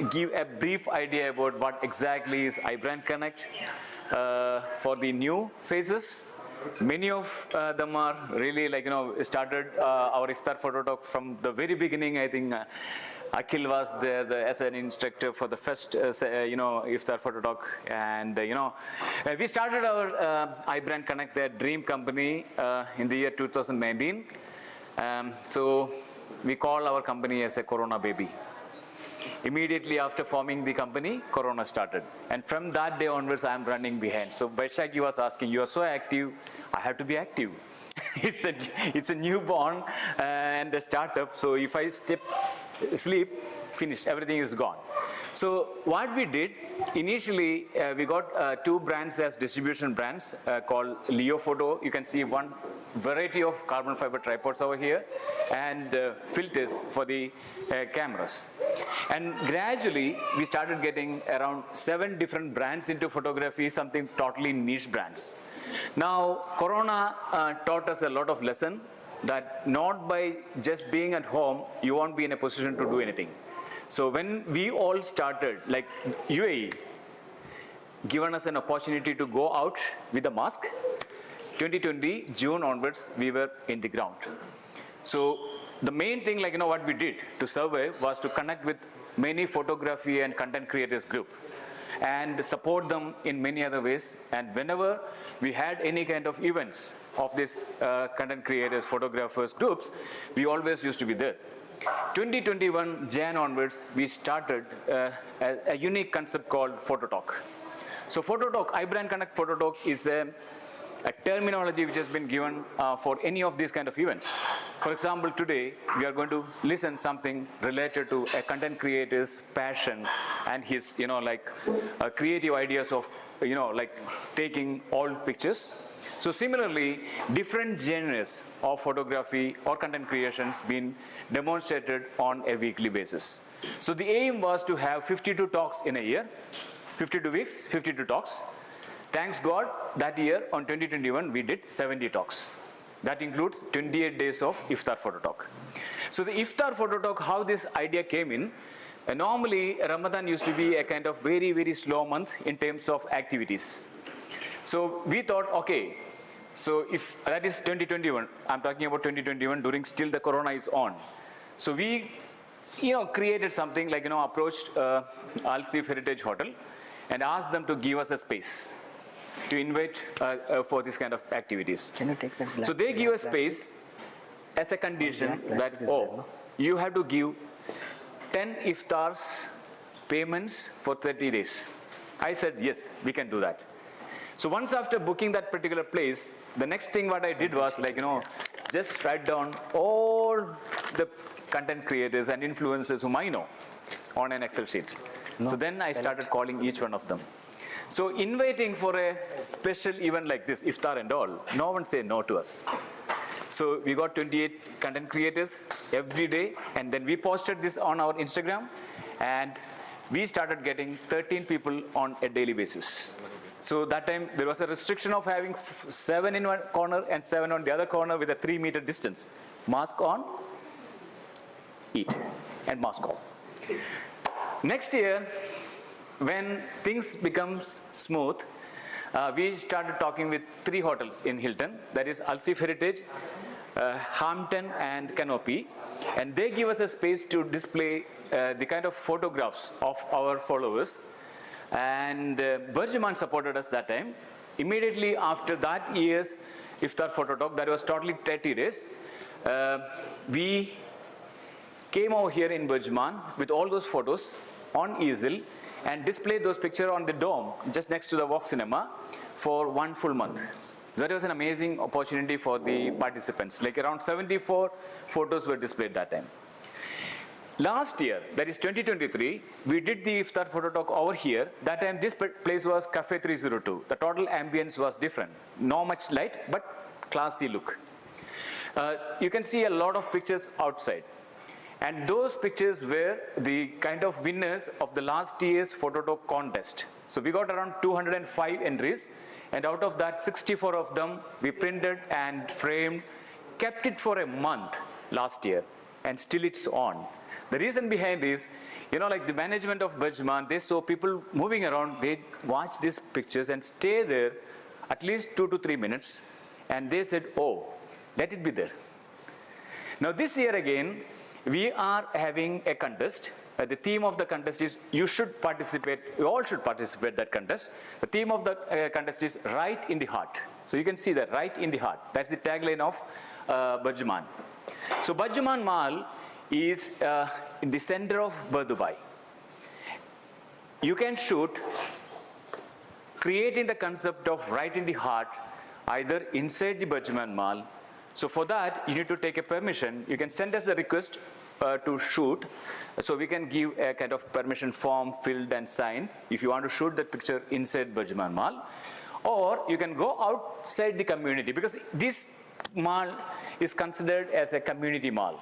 give a brief idea about what exactly is iBrandConnect for the new faces. Many of them are really started our iftar photo talk from the very beginning. I think Akhil was there as an instructor for the first iftar photo talk, and we started our iBrandConnect, their dream company, in the year 2019. So we call our company as a Corona baby. Immediately after forming the company, Corona started. And from that day onwards, I am running behind. So Baishak, you was asking, you are so active, I have to be active. it's a newborn and a startup. So if I sleep, finished, everything is gone. So what we did, initially we got two brands as distribution brands called Leo Photo. You can see one variety of carbon fiber tripods over here, and filters for the cameras. And gradually we started getting around 7 different brands into photography, something totally niche brands. Now Corona taught us a lot of lesson that not by just being at home you won't be in a position to do anything. So when we all started, like UAE given us an opportunity to go out with a mask, 2020 June onwards we were in the ground. So the main thing, what we did to survive was to connect with many photography and content creators group and support them in many other ways. And whenever we had any kind of events of this content creators, photographers groups, we always used to be there. 2021 Jan onwards, we started a unique concept called fototalk. So fototalk, iBrandConnect fototalk is a terminology which has been given for any of these kind of events. For example, today we are going to listen something related to a content creator's passion and his creative ideas of taking old pictures. So similarly, different genres of photography or content creations being demonstrated on a weekly basis. So the aim was to have 52 talks in a year, 52 weeks, 52 talks. Thanks God, that year on 2021, we did 70 talks. That includes 28 days of iftar photo talk. So the iftar photo talk, how this idea came in, normally Ramadan used to be a kind of very, very slow month in terms of activities. So we thought, okay, so if that is 2021, I'm talking about 2021 during still the Corona is on. So we, created something approached Al-Sif Heritage Hotel and asked them to give us a space to invite for this kind of activities. Can you take that black? So they give a space as a condition that, you have to give 10 iftars payments for 30 days. I said, yes, we can do that. So once after booking that particular place, the next thing what I did was just write down all the content creators and influencers whom I know on an Excel sheet. So then I started calling each one of them. So inviting for a special event like this, iftar and all, no one say no to us. So we got 28 content creators every day, and then we posted this on our Instagram, and we started getting 13 people on a daily basis. So that time there was a restriction of having 7 in one corner and 7 on the other corner with a 3-meter distance. Mask on, eat, and mask off. Next year, when things becomes smooth, we started talking with 3 hotels in Hilton, that is Al-Sif Heritage, Hampton and Canopy, and they give us a space to display the kind of photographs of our followers. And Burjuman supported us that time. Immediately after that year's iftar photo talk, that was totally 30 days, we came over here in Burjuman with all those photos on easel and displayed those pictures on the dome just next to the Vox Cinema for 1 full month. That was an amazing opportunity for the participants. Around 74 photos were displayed that time. Last year, that is 2023, we did the iftar photo talk over here. That time this place was Cafe 302. The total ambience was different. Not much light, but classy look. You can see a lot of pictures outside. And those pictures were the kind of winners of the last year's photo talk contest. So we got around 205 entries, and out of that 64 of them we printed and framed, kept it for a month last year, and still it's on. The reason behind is, like the management of Bajman, they saw people moving around, they watched these pictures and stay there at least 2 to 3 minutes, and they said, oh, let it be there. Now this year again, we are having a contest. The theme of the contest is, you should participate, you all should participate that contest. The theme of the contest is right in the heart. So you can see that, right in the heart. That's the tagline of Bajman. So Bajman Mall is in the center of Dubai. You can shoot creating the concept of right in the heart, either inside the Bajman Mall. So for that, you need to take a permission. You can send us the request to shoot. So we can give a kind of permission form filled and signed if you want to shoot that picture inside Bajman Mall. Or you can go outside the community, because this mall is considered as a community mall.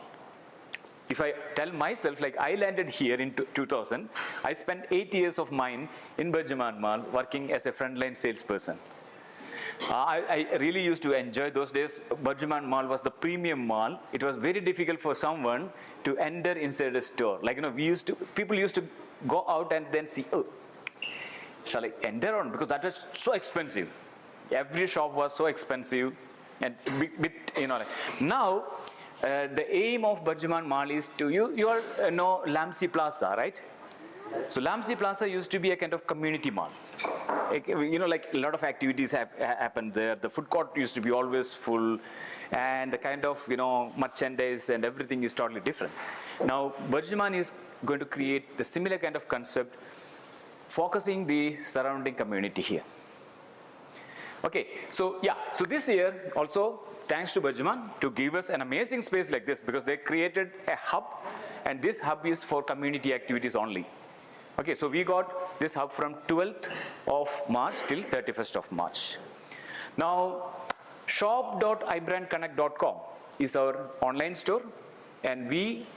If I tell myself, like I landed here in 2000, I spent 8 years of mine in Bajman Mall working as a frontline salesperson. I really used to enjoy those days. Bajman Mall was the premium mall. It was very difficult for someone to enter inside a store. Like, people used to go out and then see, oh, shall I enter on? Because that was so expensive. Every shop was so expensive. And now, the aim of Bajman Mall is to, you know Lamsi Plaza, right? So Lamsi Plaza used to be a kind of community mall. Like a lot of activities happened there. The food court used to be always full, and the kind of, merchandise and everything is totally different. Now, Bajman is going to create the similar kind of concept, focusing the surrounding community here. Okay, so this year also, thanks to Bajman to give us an amazing space like this, because they created a hub, and this hub is for community activities only. Okay, so we got this hub from 12th of March till 31st of March. Now, shop.iBrandConnect.com is our online store, and we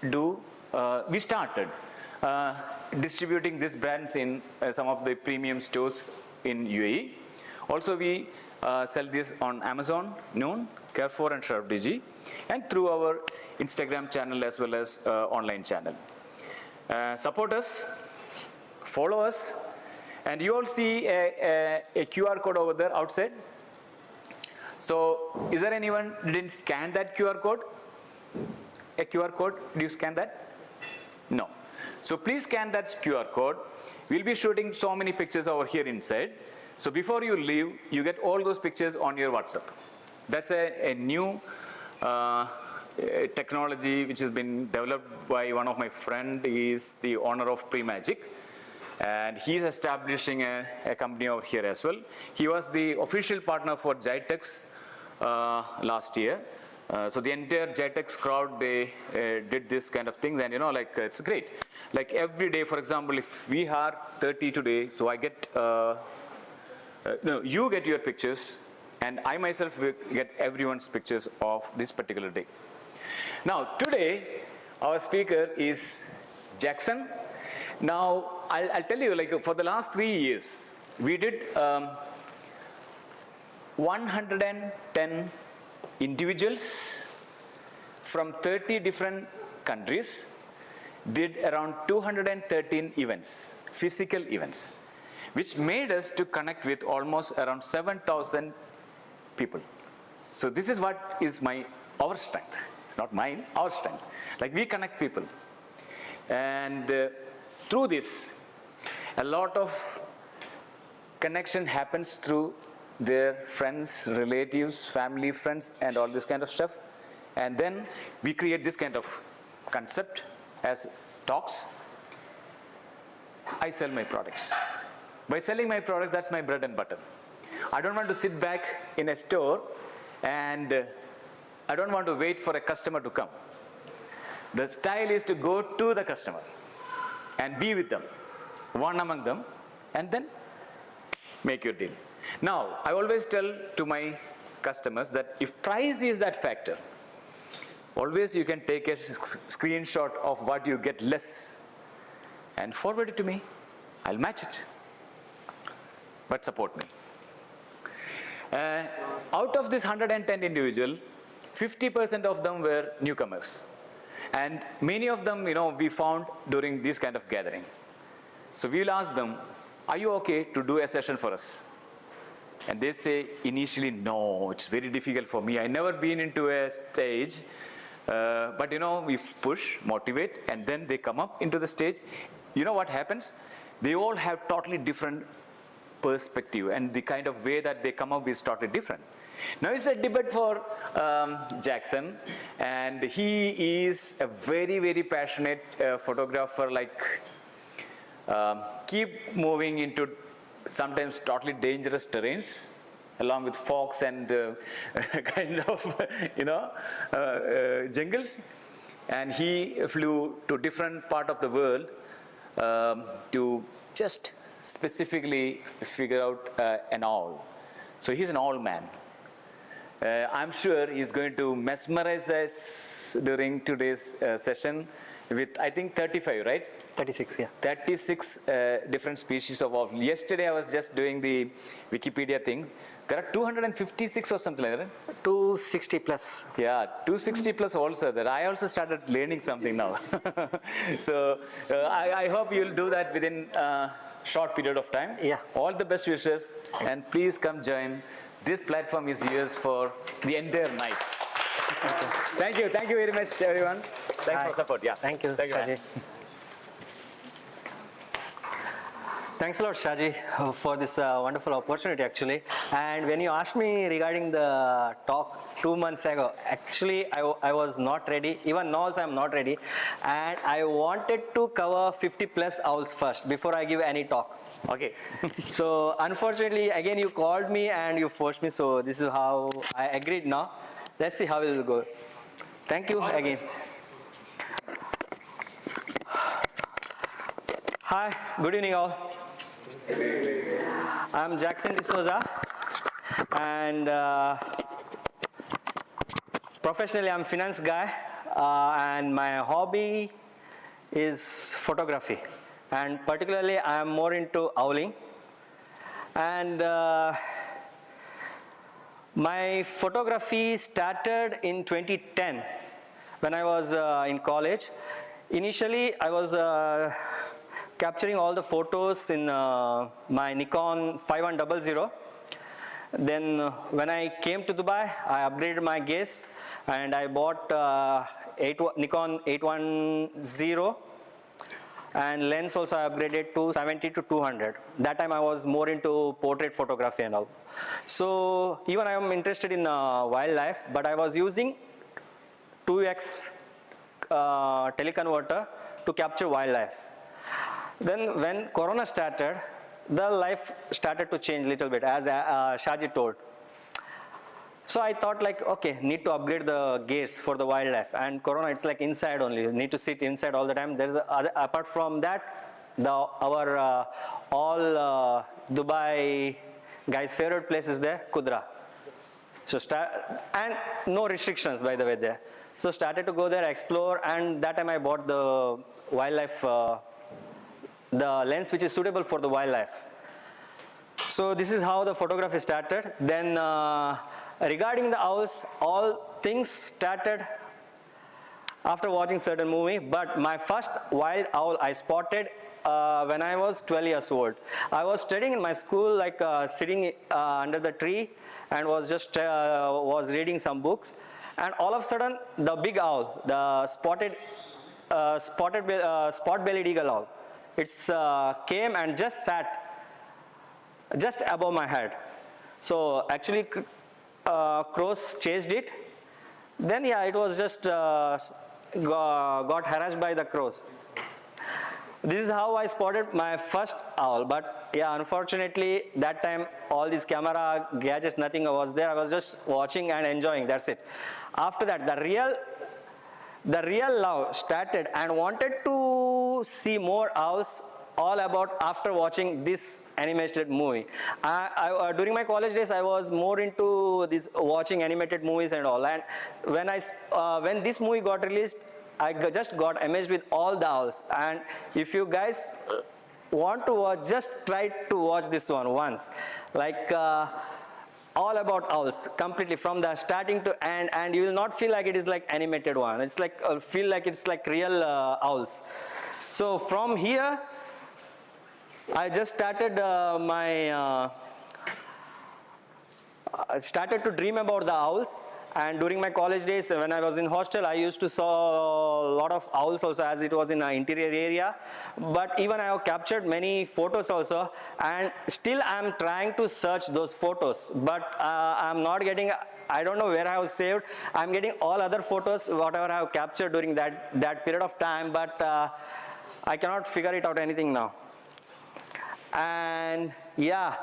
started distributing these brands in some of the premium stores in UAE. Also, we sell this on Amazon, Noon, Carrefour, and SharpDG, and through our Instagram channel as well as online channel. Support us, follow us, and you all see a QR code over there outside. So, is there anyone who didn't scan that QR code? A QR code, did you scan that? No. So please scan that QR code. We'll be shooting so many pictures over here inside. So before you leave, you get all those pictures on your WhatsApp. That's a new technology which has been developed by one of my friends. He is the owner of Pre-Magic, and he's establishing a company over here as well. He was the official partner for Jitex last year. So the entire Jitex crowd, they did this kind of thing, and it's great. Like every day, for example, if we are 30 today, so I get, you get your pictures, and I myself will get everyone's pictures of this particular day. Now, today, our speaker is Jackson. Now, I'll tell you, like for the last 3 years, we did 110 individuals from 30 different countries, did around 213 events, physical events, which made us to connect with almost around 7,000 people. So this is what is our strength. It's not mine, our strength. Like we connect people. And through this, a lot of connection happens through their friends, relatives, family, friends, and all this kind of stuff. And then we create this kind of concept as talks. I sell my products. By selling my products, that's my bread and butter. I don't want to sit back in a store and I don't want to wait for a customer to come. The style is to go to the customer and be with them, one among them, and then make your deal. Now, I always tell to my customers that if price is that factor, always you can take a screenshot of what you get less and forward it to me. I'll match it. But support me. Out of this 110 individuals, 50% of them were newcomers. And many of them, we found during this kind of gathering. So we will ask them, are you okay to do a session for us? And they say, initially, no, it's very difficult for me. I never been into a stage. But we push, motivate, and then they come up into the stage. You know what happens? They all have totally different perspective, and the kind of way that they come up is totally different. Now it's a debate for Jackson, and he is a very, very passionate photographer, keep moving into sometimes totally dangerous terrains, along with fogs and kind of, jungles. And he flew to different part of the world to just specifically figure out an owl. So he's an owl man. I'm sure he's going to mesmerize us during today's session with, I think, 35, right? 36, yeah. 36 different species of owl. Yesterday I was just doing the Wikipedia thing. There are 256 or something like that. 260 plus. Yeah, 260 plus also there. I also started learning something now. So I hope you'll do that within a short period of time. Yeah. All the best wishes, and please come join. This platform is yours for the entire night. Thank you very much, everyone. Thanks for support. Yeah. Thank you, Thank you, Shaji. Thanks a lot, Shaji, for this wonderful opportunity, actually. And when you asked me regarding the talk 2 months ago, actually, I was not ready. Even now also, I'm not ready. And I wanted to cover 50 plus owls first before I give any talk. Okay. So, unfortunately, again, you called me and you forced me. So, this is how I agreed now. Let's see how it will go. Thank you again. Hi, good evening all. I'm Jackson D'Souza, and professionally I'm a finance guy, and my hobby is photography, and particularly I'm more into owling. And my photography started in 2010 when I was in college. Initially I was capturing all the photos in my Nikon 5100. Then when I came to Dubai, I upgraded my gaze and I bought Nikon 810, and lens also I upgraded to 70 to 200. That time I was more into portrait photography and all. So even I am interested in wildlife, but I was using 2x teleconverter to capture wildlife. Then when Corona started, the life started to change a little bit, as Shaji told. So I thought like, okay, need to upgrade the gaze for the wildlife. And Corona, it's like inside only. You need to sit inside all the time. There's apart from that, our all Dubai guys' favorite place is there, Kudra. So and no restrictions, by the way, there. So started to go there, explore, and that time I bought the wildlife. The lens which is suitable for the wildlife. So this is how the photography started. Then regarding the owls, all things started after watching certain movie, but my first wild owl I spotted when I was 12 years old. I was studying in my school, like sitting under the tree, and was just was reading some books, and all of a sudden the big owl, the spot-bellied eagle owl, it's came and just sat just above my head. So actually crows chased it. Then yeah, it was just got harassed by the crows. This is how I spotted my first owl. But yeah, unfortunately that time all these camera gadgets, nothing was there. I was just watching and enjoying, that's it. After that the real love started, and wanted to see more owls all about after watching this animated movie. During my college days, I was more into this watching animated movies and all. And when this movie got released, I just got amazed with all the owls. And if you guys want to watch, just try to watch this one once. Like all about owls, completely from the starting to end, and you will not feel like it is like animated one. It's like, feel like it's like real owls. So from here, I just started I started to dream about the owls. And during my college days, when I was in hostel, I used to saw a lot of owls also, as it was in an interior area. But even I have captured many photos also, and still I'm trying to search those photos. But I'm not getting, I don't know where I have saved. I'm getting all other photos, whatever I have captured during that period of time, but I cannot figure it out anything now. And yeah,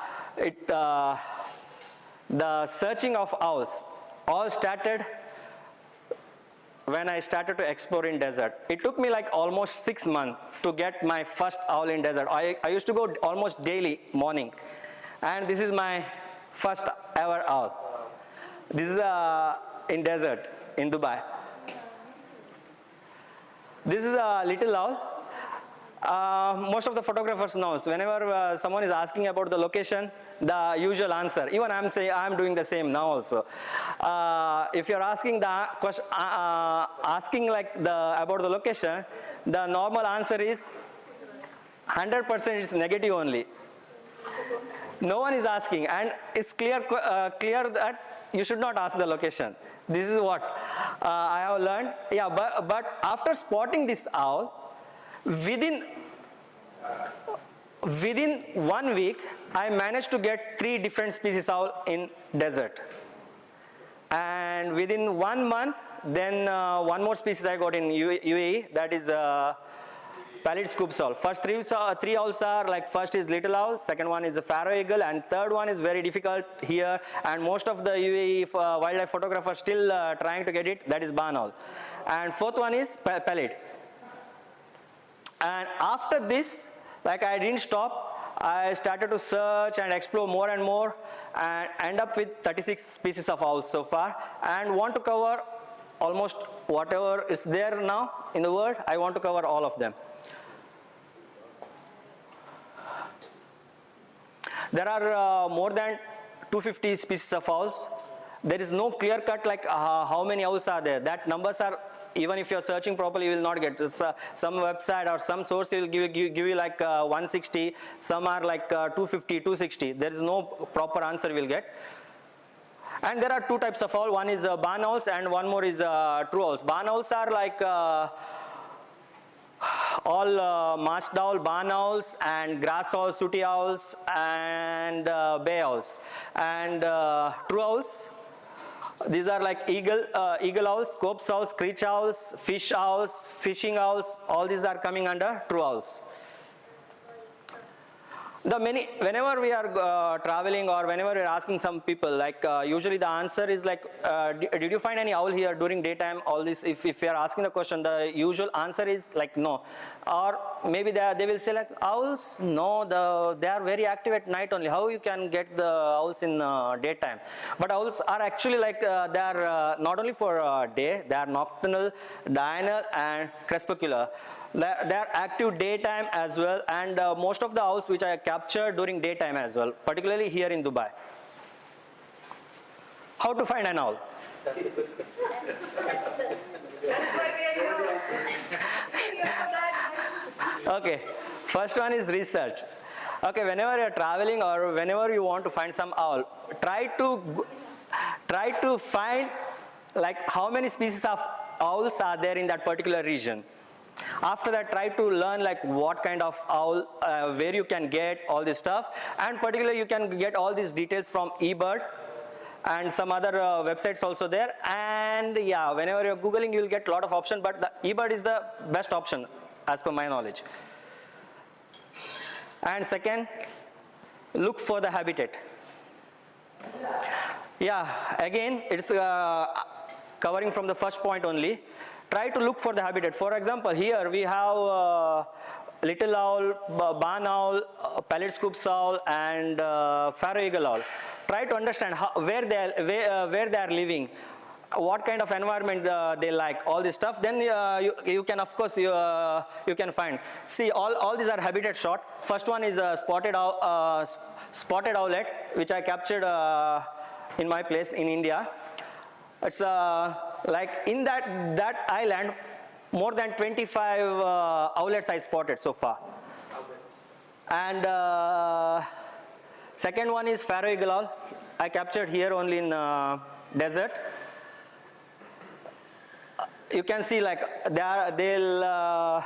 the searching of owls all started when I started to explore in desert. It took me like almost 6 months to get my first owl in desert. I used to go almost daily morning, and this is my first ever owl. This is in desert in Dubai. This is a little owl. Most of the photographers knows whenever someone is asking about the location, the usual answer, even I'm doing the same now also. If you're asking the question, about the location, the normal answer is 100% is negative only. No one is asking, and it's clear that you should not ask the location. This is what I have learned. Yeah, but after spotting this owl, within 1 week, I managed to get 3 different species owl in desert. And within 1 month, then one more species I got in UAE, that is pallid scoops owl. First three owls are like, first is little owl, second one is a pharaoh eagle, and third one is very difficult here, and most of the UAE wildlife photographers still trying to get it, that is barn owl. And fourth one is pallid. And after this, like, I didn't stop. I started to search and explore more and more, and end up with 36 species of owls so far, and want to cover almost whatever is there now in the world. I want to cover all of them. There are more than 250 species of owls. There is no clear cut like how many owls are there. That numbers are, even if you're searching properly, you will not get. Some website or some source will give you like 160, some are like 250, 260. There is no proper answer you will get. And there are 2 types of owl. One is barn owls, and one more is true owls. Barn owls are like all masked owl, barn owls, and grass owls, sooty owls, and bay owls. And true owls, these are like eagle owls, copse owls, screech owls, fish owls, fishing owls. All these are coming under true owls. Whenever we are traveling, or whenever we are asking some people, like usually the answer is like, did you find any owl here during daytime? All this, if you are asking the question, the usual answer is like no. Or maybe they will say like, owls, no, they are very active at night only. How you can get the owls in daytime? But owls are actually like, they are not only for day, they are nocturnal, diurnal, and crepuscular. They are active daytime as well, and most of the owls which I captured during daytime as well, particularly here in Dubai. How to find an owl? That's why we are here. Okay, first one is research. Okay, whenever you are traveling or whenever you want to find some owl, try to find like how many species of owls are there in that particular region. After that, try to learn like what kind of owl, where you can get all this stuff, and particularly you can get all these details from eBird and some other websites also there. And yeah, whenever you're Googling, you'll get a lot of options, but the eBird is the best option as per my knowledge. And second, look for the habitat. Yeah, again, it's covering from the first point only. Try to look for the habitat. For example, here we have little owl, barn owl, pallid scoops owl, and pharaoh eagle owl. Try to understand where they are living, what kind of environment they like, all this stuff. Then you can, of course, you can find. See, all these are habitat shot. First one is spotted owlet, which I captured in my place in India. It's like in that island, more than 25 owlets I spotted so far. And second one is Faroe eagle owl. I captured here only in desert. You can see like they love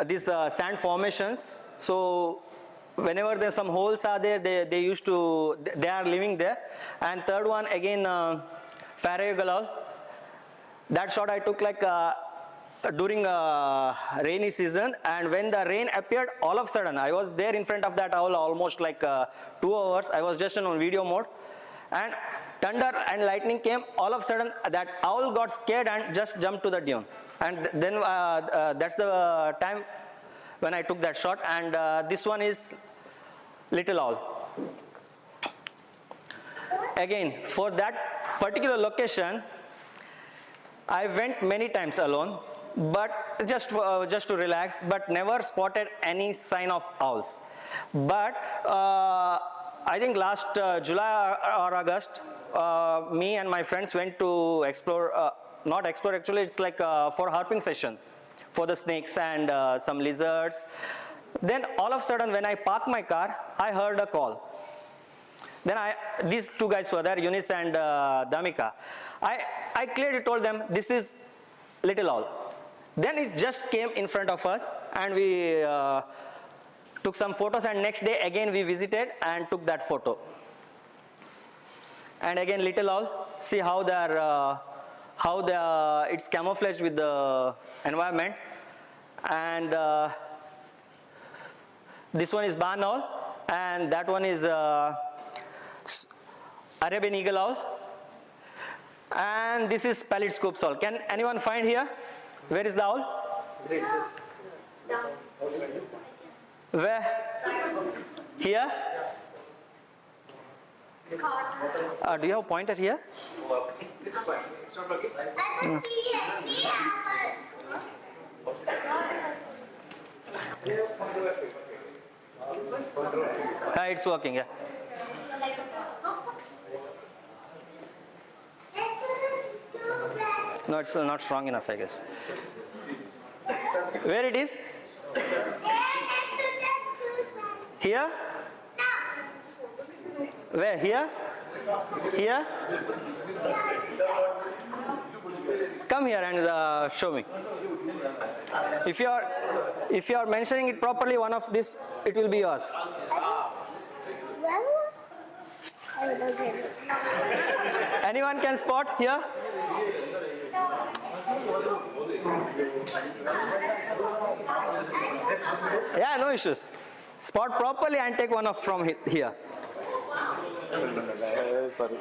these sand formations. So whenever there's some holes are there, they are living there. And third one again, Faroe eagle owl. That shot I took like during rainy season, and when the rain appeared, all of a sudden I was there in front of that owl almost like 2 hours. I was just on video mode, and thunder and lightning came. All of a sudden that owl got scared and just jumped to the dune, and then that's the time when I took that shot. And this one is little owl. Again, for that particular location, I went many times alone, but just to relax, but never spotted any sign of owls. But I think last July or August, me and my friends went to explore, not explore actually, it's like for harping session for the snakes and some lizards. Then all of a sudden when I parked my car, I heard a call. Then these two guys were there, Eunice and Damika. I clearly told them, this is little owl. Then it just came in front of us, and we took some photos, and next day again we visited and took that photo. And again little owl, see how it's camouflaged with the environment. And this one is barn owl, and that one is Arabian eagle owl. And this is pallid scopes owl. Can anyone find here? Where is the owl? Where? Here? Do you have a pointer here? It's working, yeah. No, it's not strong enough, I guess. Where it is? Here? Where? Here? Here? Come here and show me. If you are mentioning it properly, one of this, it will be yours. Anyone can spot here? Yeah, no issues. Spot properly and take one off from here. Sorry.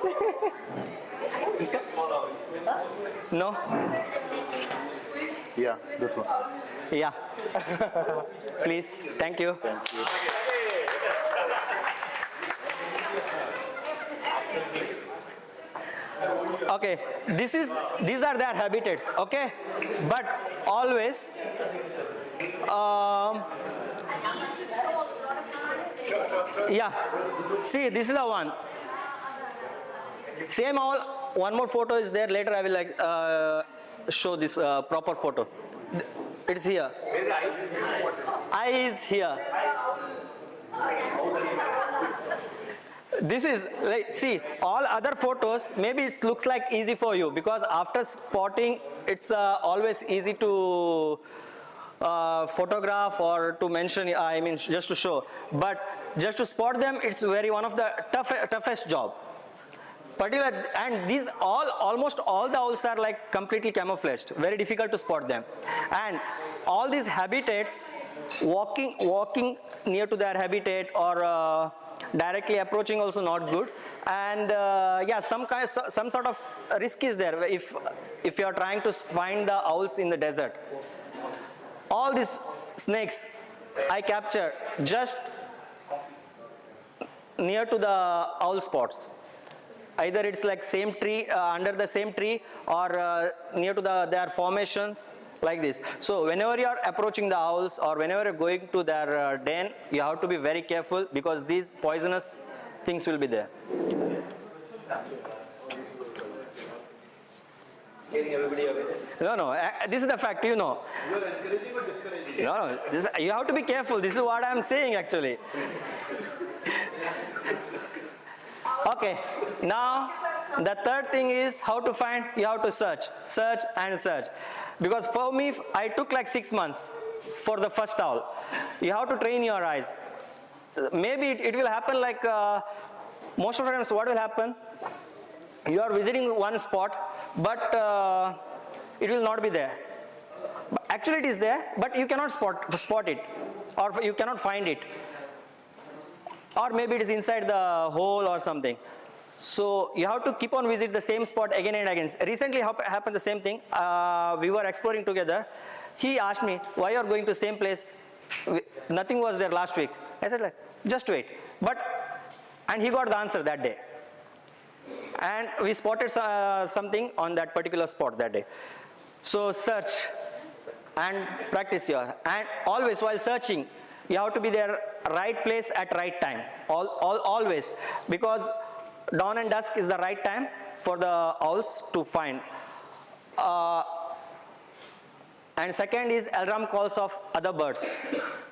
No? Yeah, this one. Yeah. Please, thank you. Thank you. Okay, these are their habitats, okay? But always, yeah, see, this is the one. Same owl, one more photo is there, later I will like show this proper photo. It's here. Eye is here. This is like, see, all other photos, maybe it looks like easy for you because after spotting, it's always easy to photograph or to mention, I mean, just to show. But just to spot them, it's one of the toughest job. And these almost all the owls are like completely camouflaged, very difficult to spot them. And all these habitats, walking near to their habitat or directly approaching also not good. And yeah, some sort of risk is there if you are trying to find the owls in the desert. All these snakes I capture just near to the owl spots. Either it's like same tree, under the same tree, or near to their formations, like this. So whenever you are approaching the owls or whenever you're going to their den, you have to be very careful because these poisonous things will be there. Scaring everybody away. No, this is the fact, you know. You are encouraging or discouraging? No, you have to be careful. This is what I am saying actually. Okay, now the third thing is how to find. You have to search and search. Because for me, I took like 6 months for the first owl. You have to train your eyes. Maybe it will happen like most of the times what will happen, you are visiting one spot, but it will not be there. Actually it is there, but you cannot spot it, or you cannot find it. Or maybe it is inside the hole or something. So you have to keep on visit the same spot again and again. Recently happened the same thing. We were exploring together. He asked me, why you are going to the same place? Nothing was there last week. I said, like, just wait. And he got the answer that day. And we spotted something on that particular spot that day. So search and practice here. And always while searching, you have to be there right place at right time. Always. Because dawn and dusk is the right time for the owls to find. And second is alarm calls of other birds.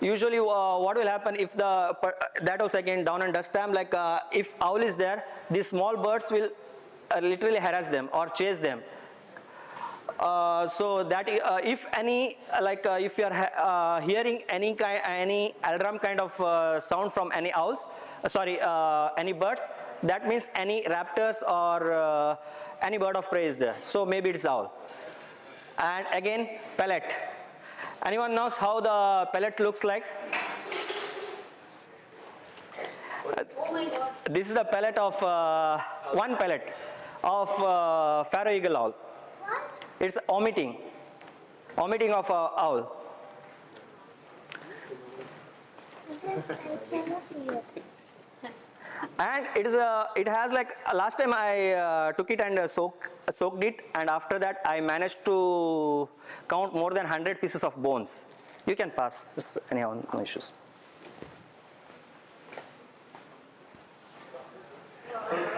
Usually what will happen if that also again dawn and dusk time, like if owl is there, these small birds will literally harass them or chase them. So that if any, if you are hearing any alarm kind of sound from any owls, any birds, that means any raptors or any bird of prey is there. So maybe it's owl. And again, pellet. Anyone knows how the pellet looks like? Oh my God. This is the pellet of one pellet of pharaoh eagle owl. What? It's omitting of owl. I cannot see it. And it has like last time I took it and soaked it, and after that I managed to count more than 100 pieces of bones. You can pass this, anyhow, no issues.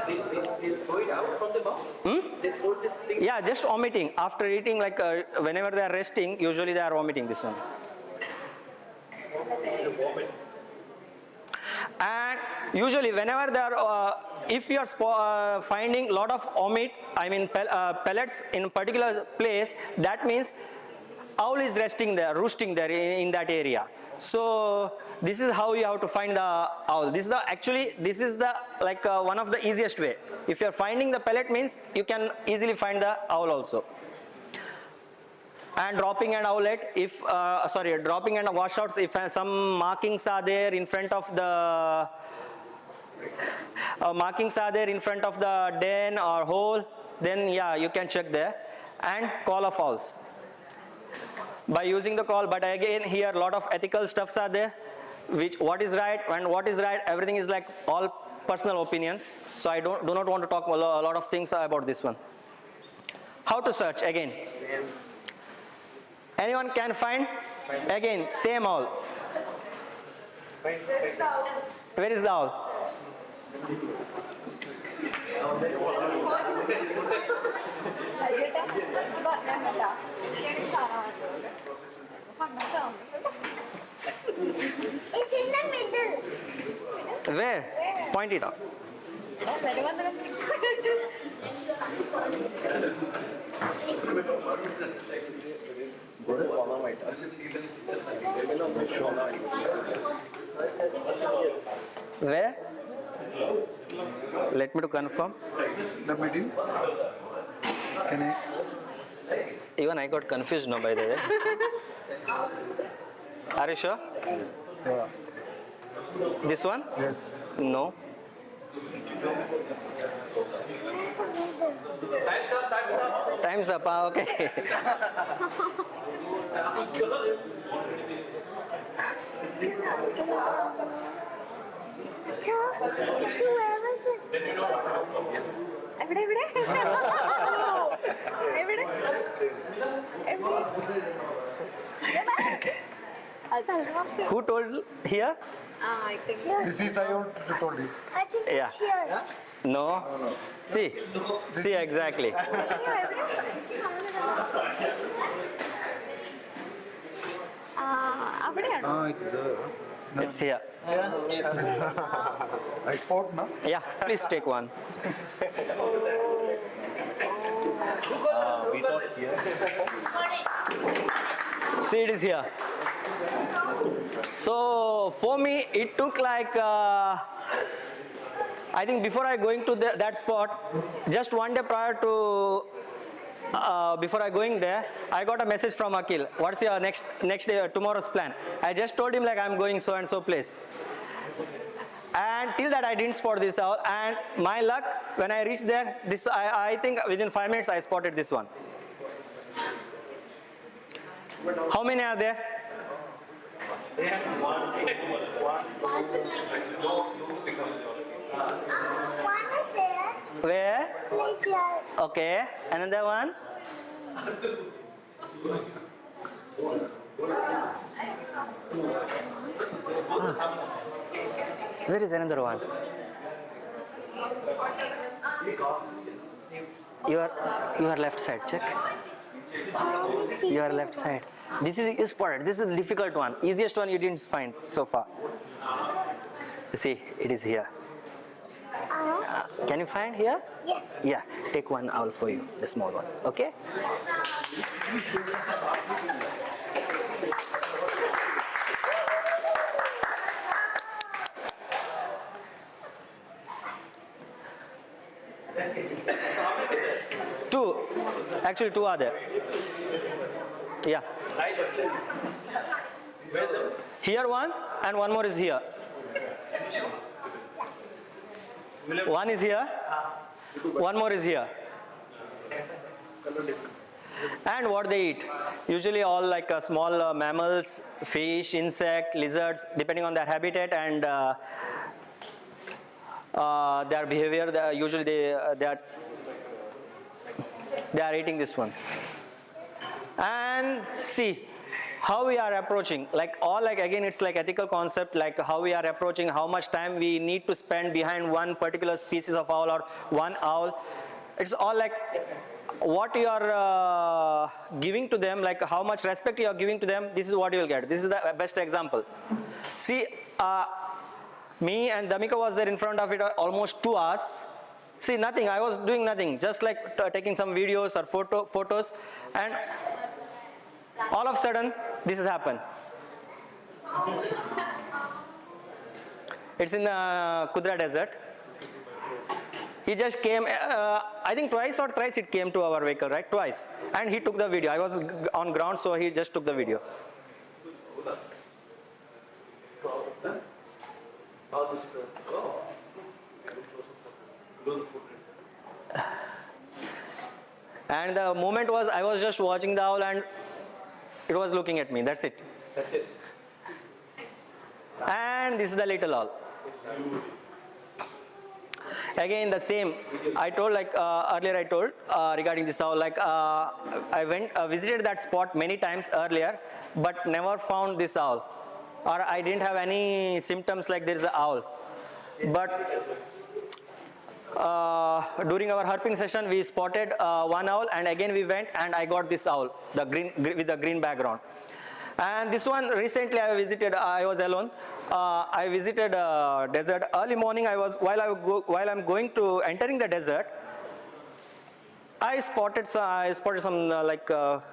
They throw it out from the mouth? They throw this thing? Yeah, just omitting after eating, like whenever they are resting, usually they are omitting this one. And usually whenever they are, if you are finding lot of pellets in particular place, that means owl is resting there, roosting there in that area. So this is how you have to find the owl. This is the one of the easiest way. If you are finding the pellet, means you can easily find the owl also. And dropping and owlet, dropping and washouts, if some markings are there in front of the den or hole, then yeah, you can check there. And call of owls. By using the call, but again here a lot of ethical stuffs are there, what is right and what is right, everything is like all personal opinions. So I do not want to talk a lot of things about this one. How to search again? Anyone can find? Again, same owl. Where is the owl? It's in the middle. Where? Point it out. Where? Let me to confirm. The middle. Can I? Even I got confused now, by the way. Are you sure? Yeah. This one? Yes. No. Time's up. Okay. Where was it? എവിടെ Who told here? I think. This is I want to told you. I think Yeah. it's here. No? See, see exactly. അവിടെയാണോ? It's there. It's here. I spot now. Yeah, please take one. See, it is here. So for me, it took like I think before I going to that spot, just one day prior to before I going there, I got a message from Akhil. What's your next day, tomorrow's plan? I just told him like I'm going so and so place. And till that I didn't spot this owl. And my luck, when I reached there, this I think within 5 minutes I spotted this one. How many are there? One is there. Where? Like here. Okay. Another one? Where is another one? Your left side, check. Your left side. This is you spotted. This is the difficult one. Easiest one you didn't find so far. See, it is here. Can you find here? Yes. Yeah, take one owl for you, the small one. Okay? Two. Actually, two are there. Yeah. Here one, and one more is here. One is here, one more is here. And what they eat? Usually all like small mammals, fish, insect, lizards, depending on their habitat and their behavior. Usually they are eating this one. And see how we are approaching, like again it's like ethical concept, like how we are approaching, how much time we need to spend behind one particular species of owl or one owl. It's all like what you are giving to them, like how much respect you are giving to them, this is what you will get. This is the best example. See, me and Damika was there in front of it almost 2 hours. See, nothing, I was doing nothing, just like taking some videos or photos, and all of a sudden, this has happened. It's in the Kudra desert. He just came, I think twice or thrice it came to our vehicle, right? Twice. And he took the video. I was on ground, so he just took the video. And the moment was, I was just watching the owl and it was looking at me, that's it. That's it. And this is the little owl. Again the same, I told like earlier I told regarding this owl, like I visited that spot many times earlier, but never found this owl. Or I didn't have any symptoms like there is an owl. But during our herping session, we spotted one owl, and again we went and I got this owl, the green with the green background. And this one recently I visited. I was alone. I visited desert early morning. While I'm going to entering the desert, I spotted some like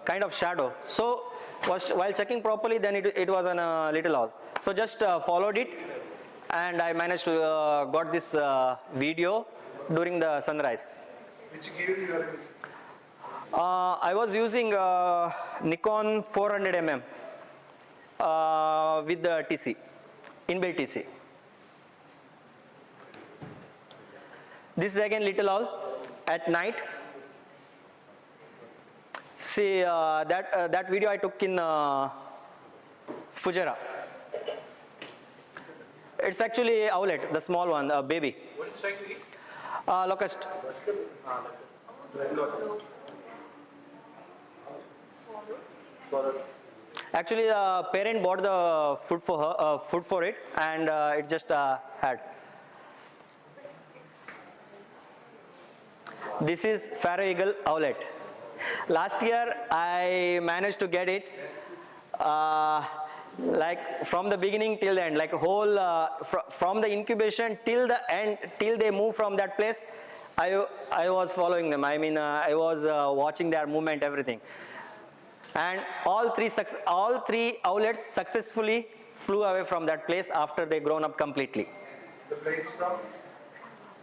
kind of shadow. So while checking properly, then it was a little owl. So just followed it, and I managed to got this video during the sunrise. Which gear you are using? I was using Nikon 400mm with the TC, inbuilt TC. This is again little owl at night. See that video I took in Fujairah. It's actually owlet, the small one, baby. What is trying to eat? Locust. Actually, parent bought the food for her, food for it, and it just had. This is Pharaoh Eagle owlet. Last year, I managed to get it. Like from the beginning till the end, like whole from the incubation till the end, till they move from that place, I was following them. I mean, I was watching their movement, everything, and all three owlets successfully flew away from that place after they grown up completely. The place from?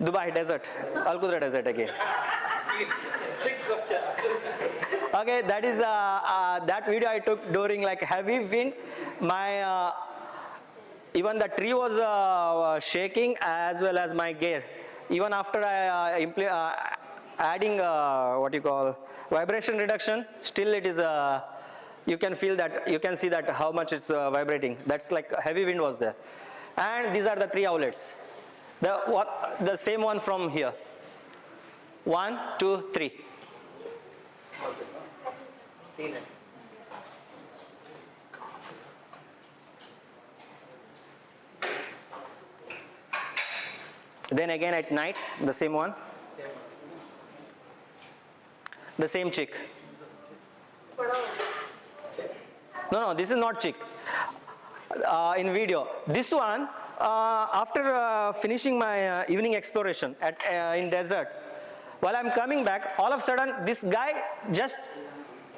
Dubai desert, Al Qudra desert again. Please, trick question. Okay, that is that video I took during like heavy wind. My even the tree was shaking as well as my gear. Even after I adding what you call vibration reduction, still it is you can feel that, you can see that how much it's vibrating. That's like heavy wind was there. And these are the three owlets. The same one from here. 1, 2, 3. Then again at night, the same one. The same chick. No, this is not chick. In video. This one, after finishing my evening exploration in desert, while I'm coming back, all of a sudden this guy just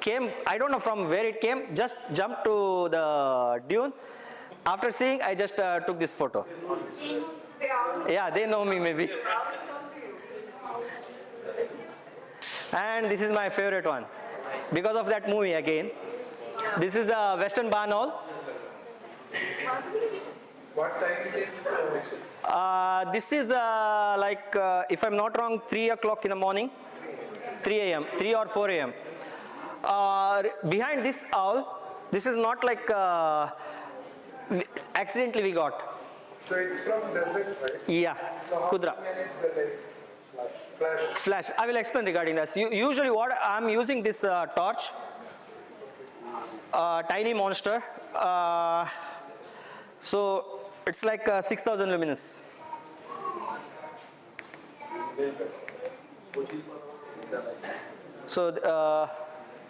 came, I don't know from where it came, just jumped to the dune. After seeing, I just took this photo. Yeah, they know me maybe. And this is my favorite one. Because of that movie again. This is the Western barn owl. What time it is? This is like, if I'm not wrong, 3 o'clock in the morning. 3 a.m., 3 or 4 a.m. Behind this owl, this is not like accidentally we got. So it's from desert, right? Yeah, So how Kudra. do you manage the light flash? Flash. I will explain regarding this. Usually what I'm using this torch, tiny monster. So it's like 6,000 luminous. So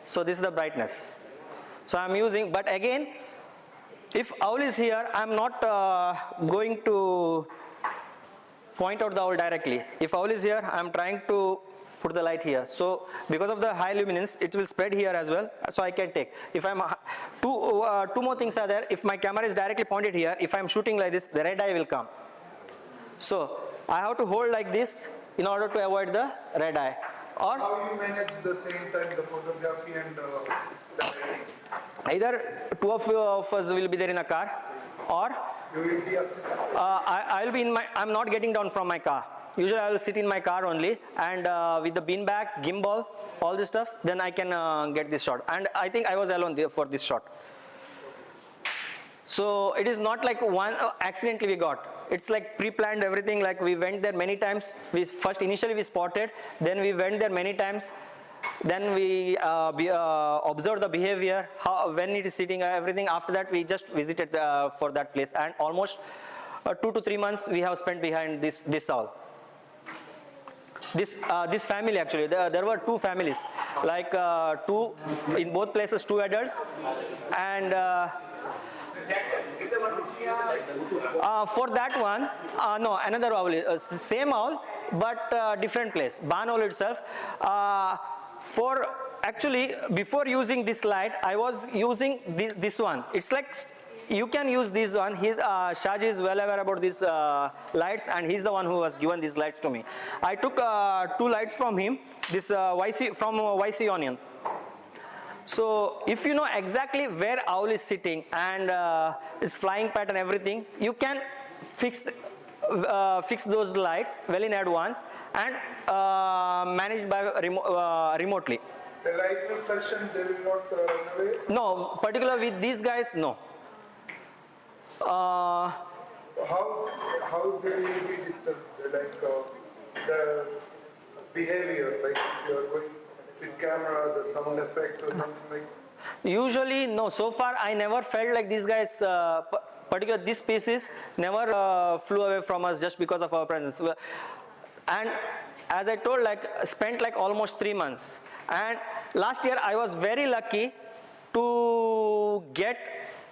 so this is the brightness. So I'm using, but again, if owl is here, I'm not going to point out the owl directly. If owl is here, I'm trying to put the light here. So because of the high luminance, it will spread here as well. So I can take. If I'm two more things are there. If my camera is directly pointed here, if I'm shooting like this, the red eye will come. So I have to hold like this in order to avoid the red eye. Or How you manage the same time the photography and the editing? either two of us will be there in a car, or You will be assisting. I'll be in my, I'm not getting down from my car. Usually I will sit in my car only, and with the beanbag, gimbal, all this stuff, then I can get this shot. And I think I was alone there for this shot. So it is not like one accidentally we got. It's like pre-planned everything. Like we went there many times. Initially we spotted, then we went there many times. Then we observed the behavior, when it is sitting, everything. After that, we just visited for that place, and almost 2 to 3 months we have spent behind this owl. This family actually, there were 2 families, like 2 in both places, 2 adults, and for that one, no, another owl, same owl, but different place, barn owl itself. For actually, before using this light, I was using this one. It's like you can use this one. Shaji is well aware about these lights, and he's the one who has given these lights to me. I took 2 lights from him. This from YC Onion. So if you know exactly where owl is sitting and its flying pattern, everything, you can fix those lights well in advance and manage by remotely. The light reflection, they will not run away? No, particularly with these guys, no. How they will be disturbed? Like the behavior, like if you are going with camera, the sound effects or something like Usually, no. So far, I never felt like these guys, particularly this species, never flew away from us just because of our presence. And as I told, like spent like almost 3 months. And last year, I was very lucky to get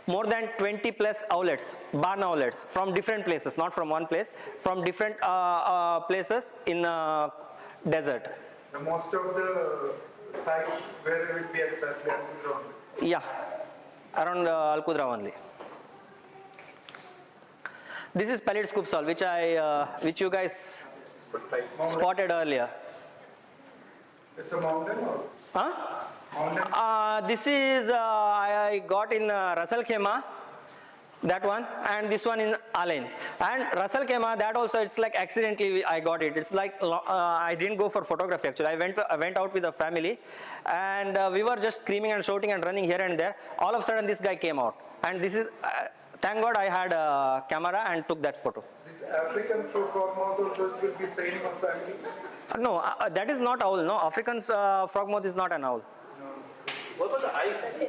more than 20 plus owlets, barn owlets from different places, not from one place, from different places in desert. Most of the site where it will be exactly underground. Yeah, around Al-Qudra only. This is pellet scoop salt, which you guys spotted earlier. It's a mountain or? Huh? Mountain? This is I got in Russell Khema, that one, and this one in Alain. And Russell Khema, that also it's like accidentally I got it. It's like I didn't go for photography actually. I went out with a family, and we were just screaming and shouting and running here and there. All of a sudden, this guy came out, and this is. Thank God I had a camera and took that photo. This African frogmouth also will be same family? No, that is not owl. No, African frogmouth is not an owl. What about the eyes?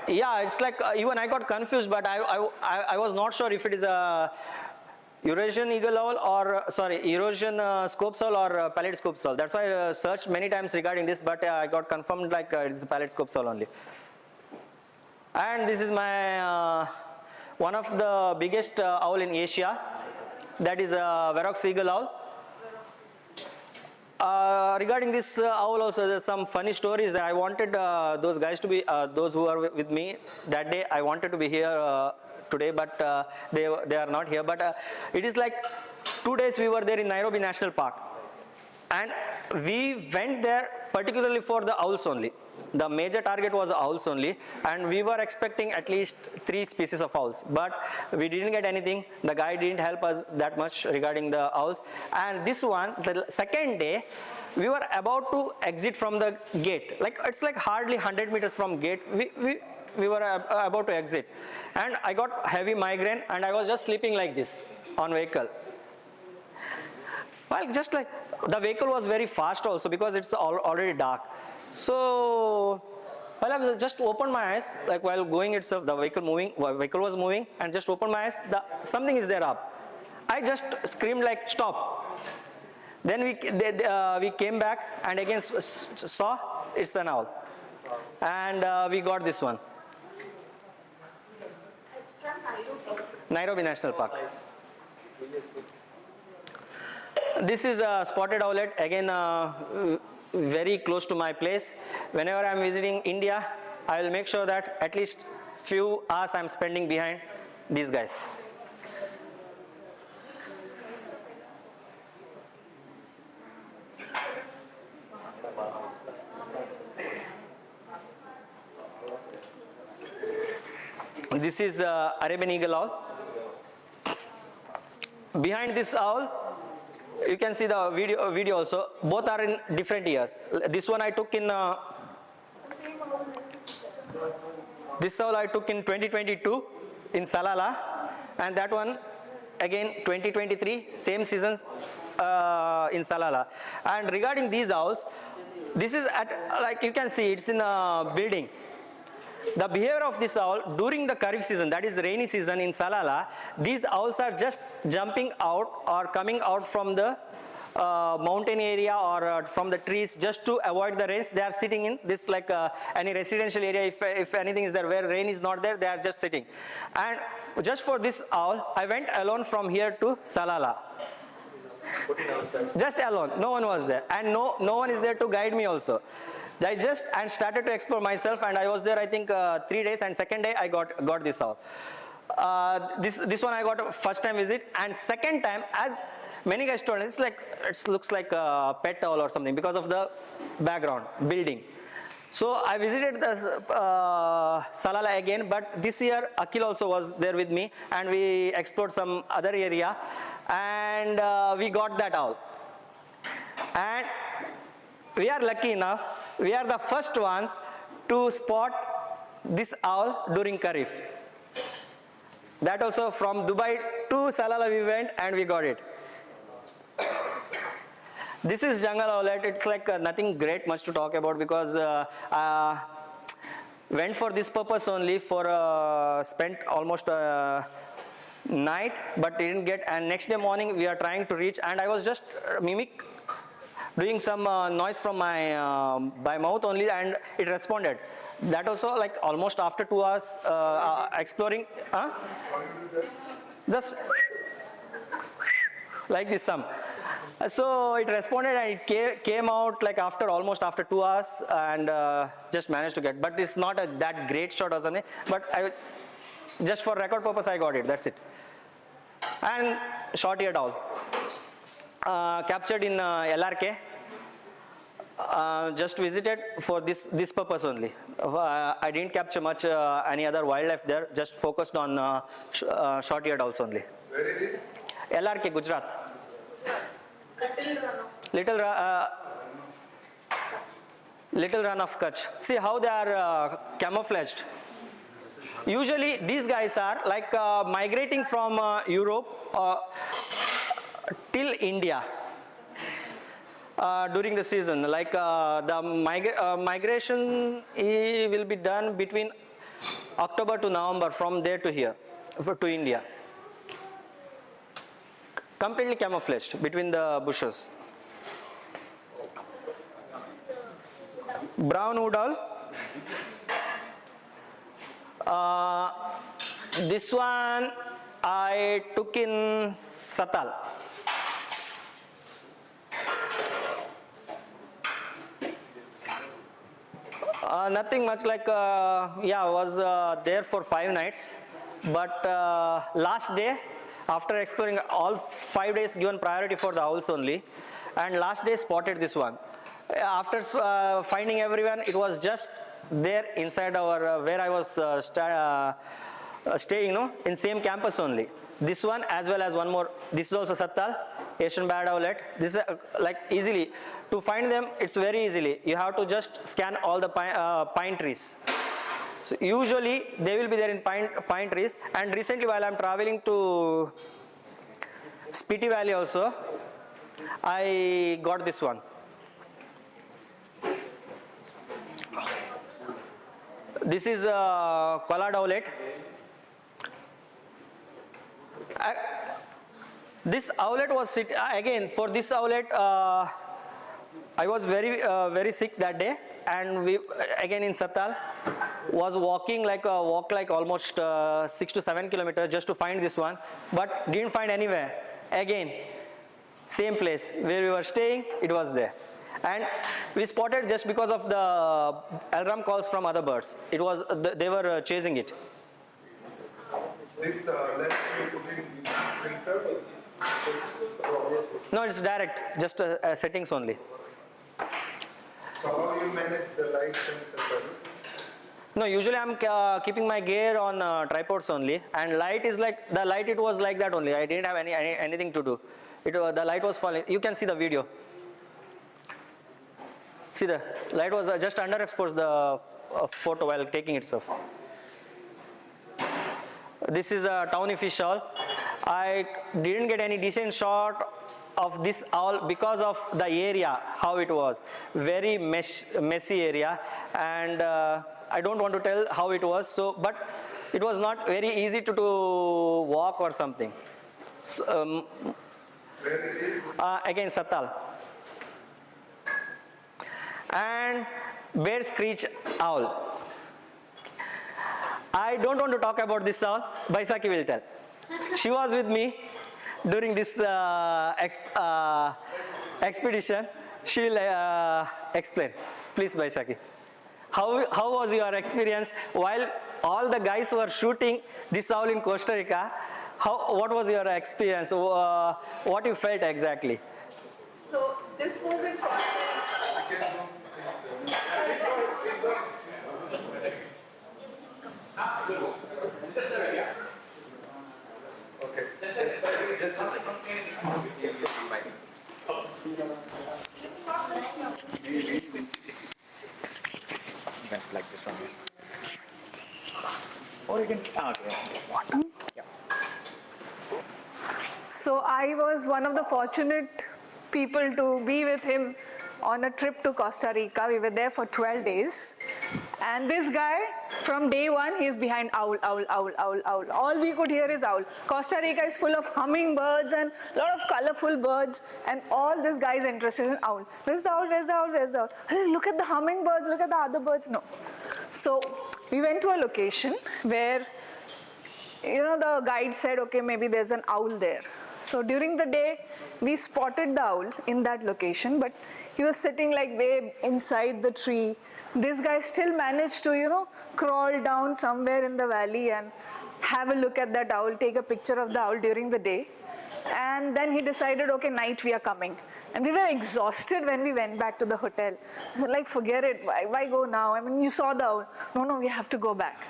Yeah, it's like even I got confused, but I was not sure if it is a Eurasian eagle owl or Eurasian scope owl or pallet scope owl. That's why I searched many times regarding this, but I got confirmed like it's a pallet scope owl only. And this is my one of the biggest owl in Asia. That is a Verox eagle owl. Regarding this owl also, there's some funny stories that I wanted those guys to be, those who are with me that day, I wanted to be here today, but they are not here. But it is like 2 days we were there in Nairobi National Park, and we went there particularly for the owls only. The major target was owls only, and we were expecting at least 3 species of owls, but we didn't get anything. The guy didn't help us that much regarding the owls. And this one, the second day, we were about to exit from the gate. Like it's like hardly 100 meters from gate. We were about to exit, and I got heavy migraine, and I was just sleeping like this on vehicle. Well, just like the vehicle was very fast also because it's already dark. So, well, I just opened my eyes, like while going itself, the vehicle was moving, and just opened my eyes, something is there up. I just screamed like, stop. Then we came back and again saw it's an owl. And we got this one. It's from Nairobi National Park. This is a spotted owlet, again very close to my place. Whenever I am visiting India, I will make sure that at least few hours I am spending behind these guys. This is Arabian eagle owl. Behind this owl, you can see the video also. Both are in different years. This one I took in this owl I took in 2022 in Salala, and that one again 2023, same seasons in Salala. And regarding these owls, this is at, like you can see, it's in a building. The behavior of this owl during the Kharif season, that is the rainy season in Salala, these owls are just jumping out or coming out from the mountain area or from the trees just to avoid the rains. They are sitting in this like any residential area. If anything is there where rain is not there, they are just sitting. And just for this owl, I went alone from here to Salala. Just alone, no one was there, and no one is there to guide me also. I just started to explore myself, and I was there I think 3 days, and second day I got this owl. This one I got a first time visit, and second time, as many guys told, it's like it looks like a pet owl or something because of the background building. So I visited the Salala again, but this year Akhil also was there with me, and we explored some other area, and we got that owl. And we are lucky enough, we are the first ones to spot this owl during Kharif. That also from Dubai to Salala we went and we got it. This is jungle owlet. It's like nothing great much to talk about because went for this purpose only, for spent almost night, but didn't get, and next day morning we are trying to reach, and I was just doing some noise from my by mouth only, and it responded. That also like almost after 2 hours exploring, just like this some. So it responded, and it came out like almost after 2 hours, and just managed to get. But it's not that great shot or something. But just for record purpose, I got it. That's it. And short-eared owl, captured in LRK. Just visited for this purpose only. I didn't capture much any other wildlife there. Just focused on short-eared owls only. Where is it? LRK, Gujarat. Little run of Kutch. See how they are camouflaged. Usually these guys are like migrating from Europe till India during the season. Like the migration will be done between October to November, from there to here, to India. Completely camouflaged between the bushes. Brown wood owl. This one I took in Satal. Nothing much, like yeah, I was there for 5 nights, but last day, after exploring all 5 days, given priority for the owls only, and last day spotted this one. After finding everyone, it was just there inside our where I was staying, in same campus only. This one as well as one more. This is also Sattal, Asian bad owlet. This is like easily to find them. It's very easily. You have to just scan all the pine trees. So usually they will be there in pine trees. And recently, while I'm traveling to Spiti Valley also, I got this one. This is collard owlet. This owlet was again, for this owlet I was very sick that day, and we again in Sattal was walking like almost 6 to 7 kilometers just to find this one, but didn't find anywhere. Again, same place where we were staying, it was there. And we spotted just because of the alarm calls from other birds. It was they were chasing it. This lens you put in filter? No, it's direct, just settings only. So how you manage the lights and sensors? No, usually I'm keeping my gear on tripods only, and light is like, the light it was like that only. I didn't have anything to do. The light was falling. You can see the video. See, the light was just underexposed the photo while taking itself. This is a tawny fish owl. I didn't get any decent shot of this owl because of the area, how it was. Very messy area, and I don't want to tell how it was. So, but it was not very easy to walk or something. So, again, Sattal. And bear screech owl. I don't want to talk about this owl. Baisakhi will tell. She was with me during this expedition. She will explain. Please, Baisakhi. How was your experience while all the guys were shooting this owl in Costa Rica? What was your experience? What you felt exactly? So this was in Costa Rica. Like this one. Or you can. Okay. Yeah. So I was one of the fortunate people to be with him on a trip to Costa Rica. We were there for 12 days. And this guy, from day one, he's behind owl, owl, owl, owl, owl. All we could hear is owl. Costa Rica is full of hummingbirds and a lot of colorful birds, and all this guy is interested in owl. Where's the owl? Where's the owl? Where's the owl? Hey, look at the hummingbirds, look at the other birds. No. So we went to a location where, you know, the guide said, okay, maybe there's an owl there. So during the day, we spotted the owl in that location, but he was sitting like way inside the tree. This guy still managed to, you know, crawl down somewhere in the valley and have a look at that owl, take a picture of the owl during the day. And then he decided, okay, night we are coming. And we were exhausted when we went back to the hotel. Like, forget it, why go now? I mean, you saw the owl. No, we have to go back.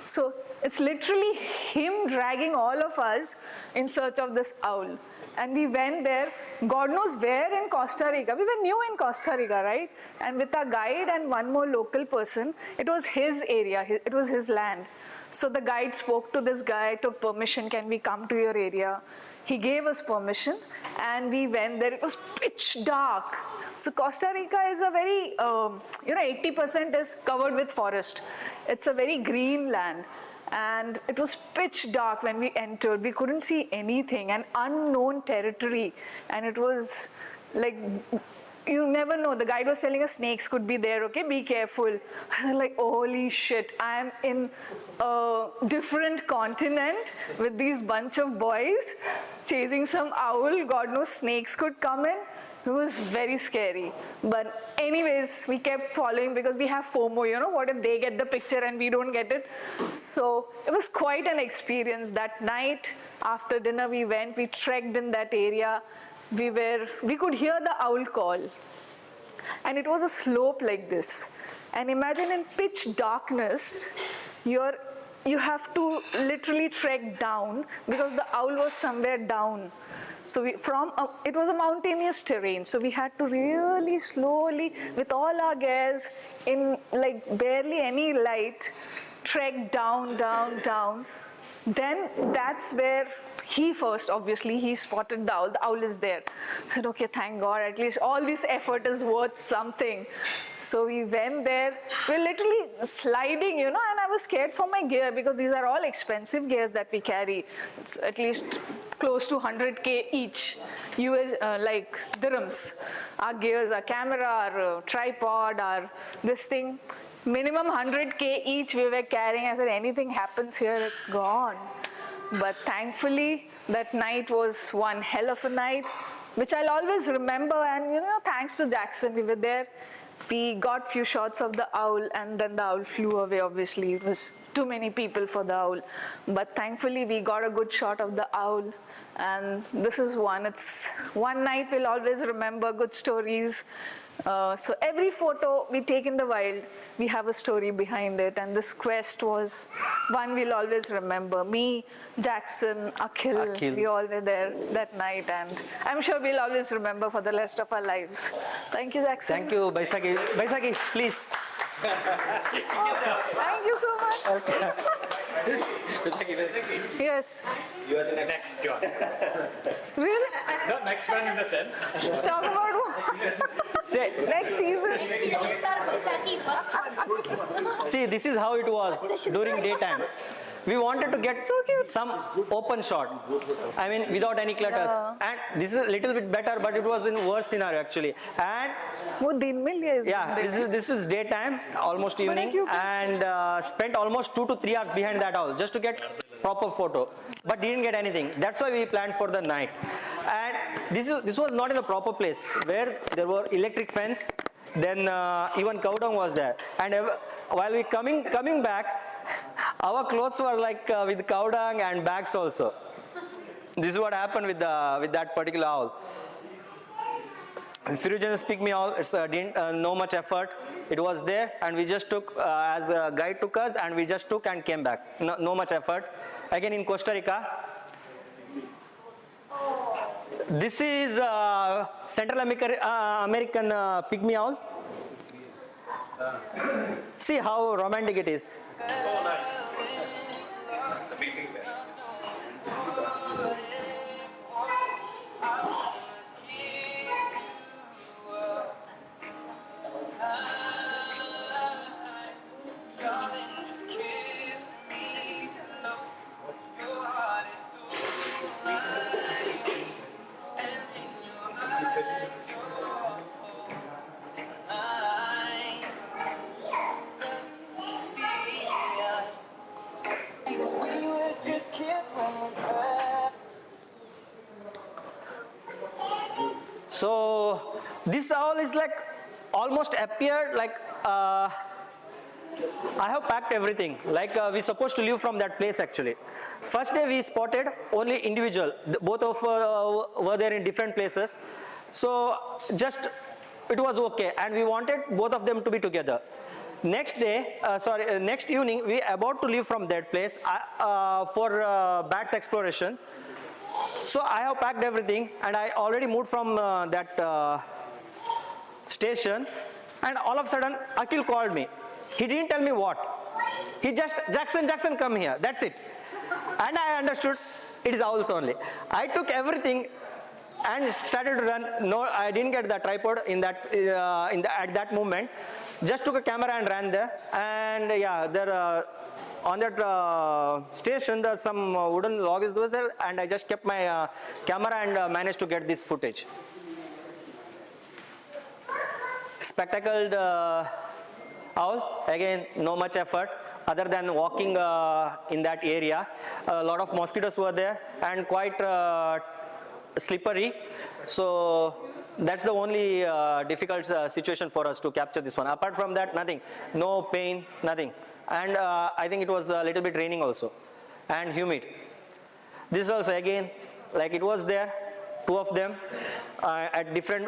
So it's literally him dragging all of us in search of this owl. And we went there, God knows where in Costa Rica. We were new in Costa Rica, right? And with our guide and one more local person, it was his area, it was his land. So the guide spoke to this guy, took permission, can we come to your area? He gave us permission and we went there. It was pitch dark. So Costa Rica is a very, 80% is covered with forest. It's a very green land. And it was pitch dark when we entered. We couldn't see anything, an unknown territory. And it was like, you never know. The guide was telling us snakes could be there, okay, be careful. And I'm like, holy shit, I'm in a different continent with these bunch of boys chasing some owl. God knows snakes could come in. It was very scary. But anyways, we kept following because we have FOMO, you know, what if they get the picture and we don't get it? So it was quite an experience. That night after dinner we trekked in that area. We could hear the owl call. And it was a slope like this. And imagine in pitch darkness, you have to literally trek down because the owl was somewhere down. So it was a mountainous terrain, so we had to really slowly, with all our gears, in like barely any light, trek down, down, down. Then that's where he spotted the owl. The owl is there. I said, okay, thank God, at least all this effort is worth something. So we went there. We're literally sliding, you know, and I was scared for my gear because these are all expensive gears that we carry. It's at least close to 100K each, like dirhams. Our gears, our camera, our tripod, our this thing. Minimum 100K each we were carrying. I said, anything happens here, it's gone. But thankfully, that night was one hell of a night, which I'll always remember. And you know, thanks to Jackson, we were there. We got few shots of the owl, and then the owl flew away. Obviously, it was too many people for the owl. But thankfully, we got a good shot of the owl. And this is one. It's one night we'll always remember, good stories. So every photo we take in the wild, we have a story behind it. And this quest was one we'll always remember. Me, Jackson, Akhil, we all were there that night. And I'm sure we'll always remember for the rest of our lives. Thank you, Jackson. Thank you, Baisakhi. Baisakhi, please. Thank you so much. Okay. Yes. You are the next John. Really? Not next one in the sense. Talk about what? Say, Next season. see, this is how it was during daytime. We wanted to get some open shot. I mean, without any clutters. And this is a little bit better, but it was in worse scenario actually. And this is daytime, almost evening, and spent almost 2 to 3 hours behind that owl just to get proper photo, but didn't get anything. That's why we planned for the night. And this was not in a proper place where there were electric fence. Then even cow dung was there. And while we coming back, our clothes were like with cow dung and bags also. This is what happened with that particular owl. Firujan's pick me owl. It's didn't no much effort. It was there, and we just took as a guide took us, and we just took and came back. No much effort. Again in Costa Rica. This is Central American pygmy owl. See how romantic it is. Oh, nice. It's a big thing there. So this owl is like almost appeared like I have packed everything. Like we supposed to leave from that place actually. First day we spotted only individual. Both of were there in different places. So just it was okay, and we wanted both of them to be together. Next day, next evening, we about to leave from that place for bats exploration. So I have packed everything, and I already moved from that station, and all of a sudden Akhil called me. He didn't tell me what. He just, Jackson, come here. That's it. And I understood it is owls only. I took everything and started to run. No, I didn't get the tripod in that at that moment. Just took a camera and ran there. And yeah, there on that station, there's some wooden log was there, and I just kept my camera and managed to get this footage. Spectacled owl, again, no much effort other than walking in that area. A lot of mosquitoes were there and quite slippery. So that's the only difficult situation for us to capture this one. Apart from that, nothing. No pain, nothing. And I think it was a little bit raining also and humid. This also again, like it was there, two of them at different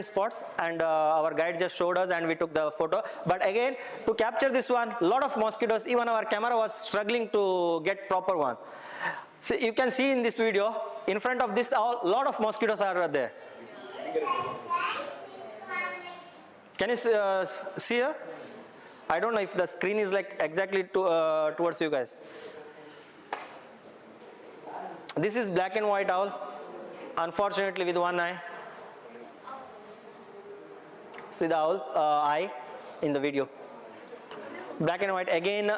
spots, and our guide just showed us and we took the photo. But again, to capture this one, lot of mosquitoes, even our camera was struggling to get proper one. So you can see in this video, in front of this owl, lot of mosquitoes are there. Can you see here? I don't know if the screen is like exactly towards you guys. This is black and white owl, unfortunately with one eye. See the owl eye in the video. Black and white, again,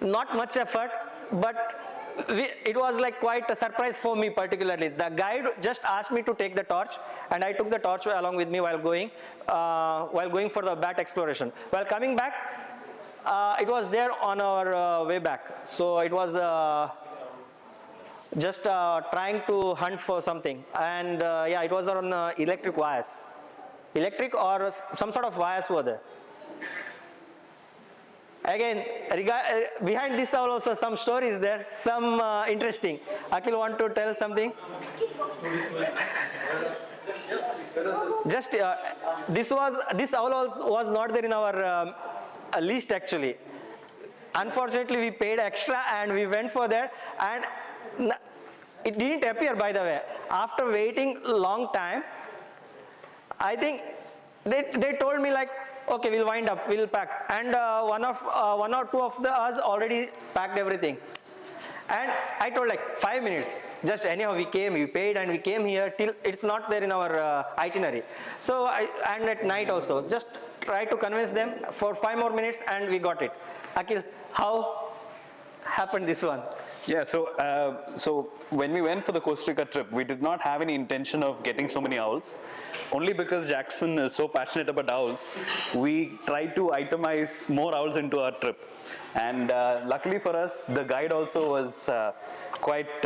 not much effort, but it was like quite a surprise for me particularly. The guide just asked me to take the torch, and I took the torch along with me while going for the bat exploration. While coming back, it was there on our way back. So it was just trying to hunt for something, and yeah, it was on electric wires. Electric or some sort of wires were there. Again, behind this owl also some stories there, some interesting. Akhil, want to tell something? Just this owl was not there in our list actually. Unfortunately, we paid extra and we went for that, and it didn't appear, by the way. After waiting long time, I think they told me like, okay, we'll wind up, we'll pack. And one or two of us already packed everything. And I told like 5 minutes. Just anyhow, we paid and we came here till it's not there in our itinerary. So and at night also, just try to convince them for 5 more minutes and we got it. Akhil, how happened this one? Yeah, so when we went for the Costa Rica trip, we did not have any intention of getting so many owls. Only because Jackson is so passionate about owls, we tried to itemize more owls into our trip. And luckily for us, the guide also was quite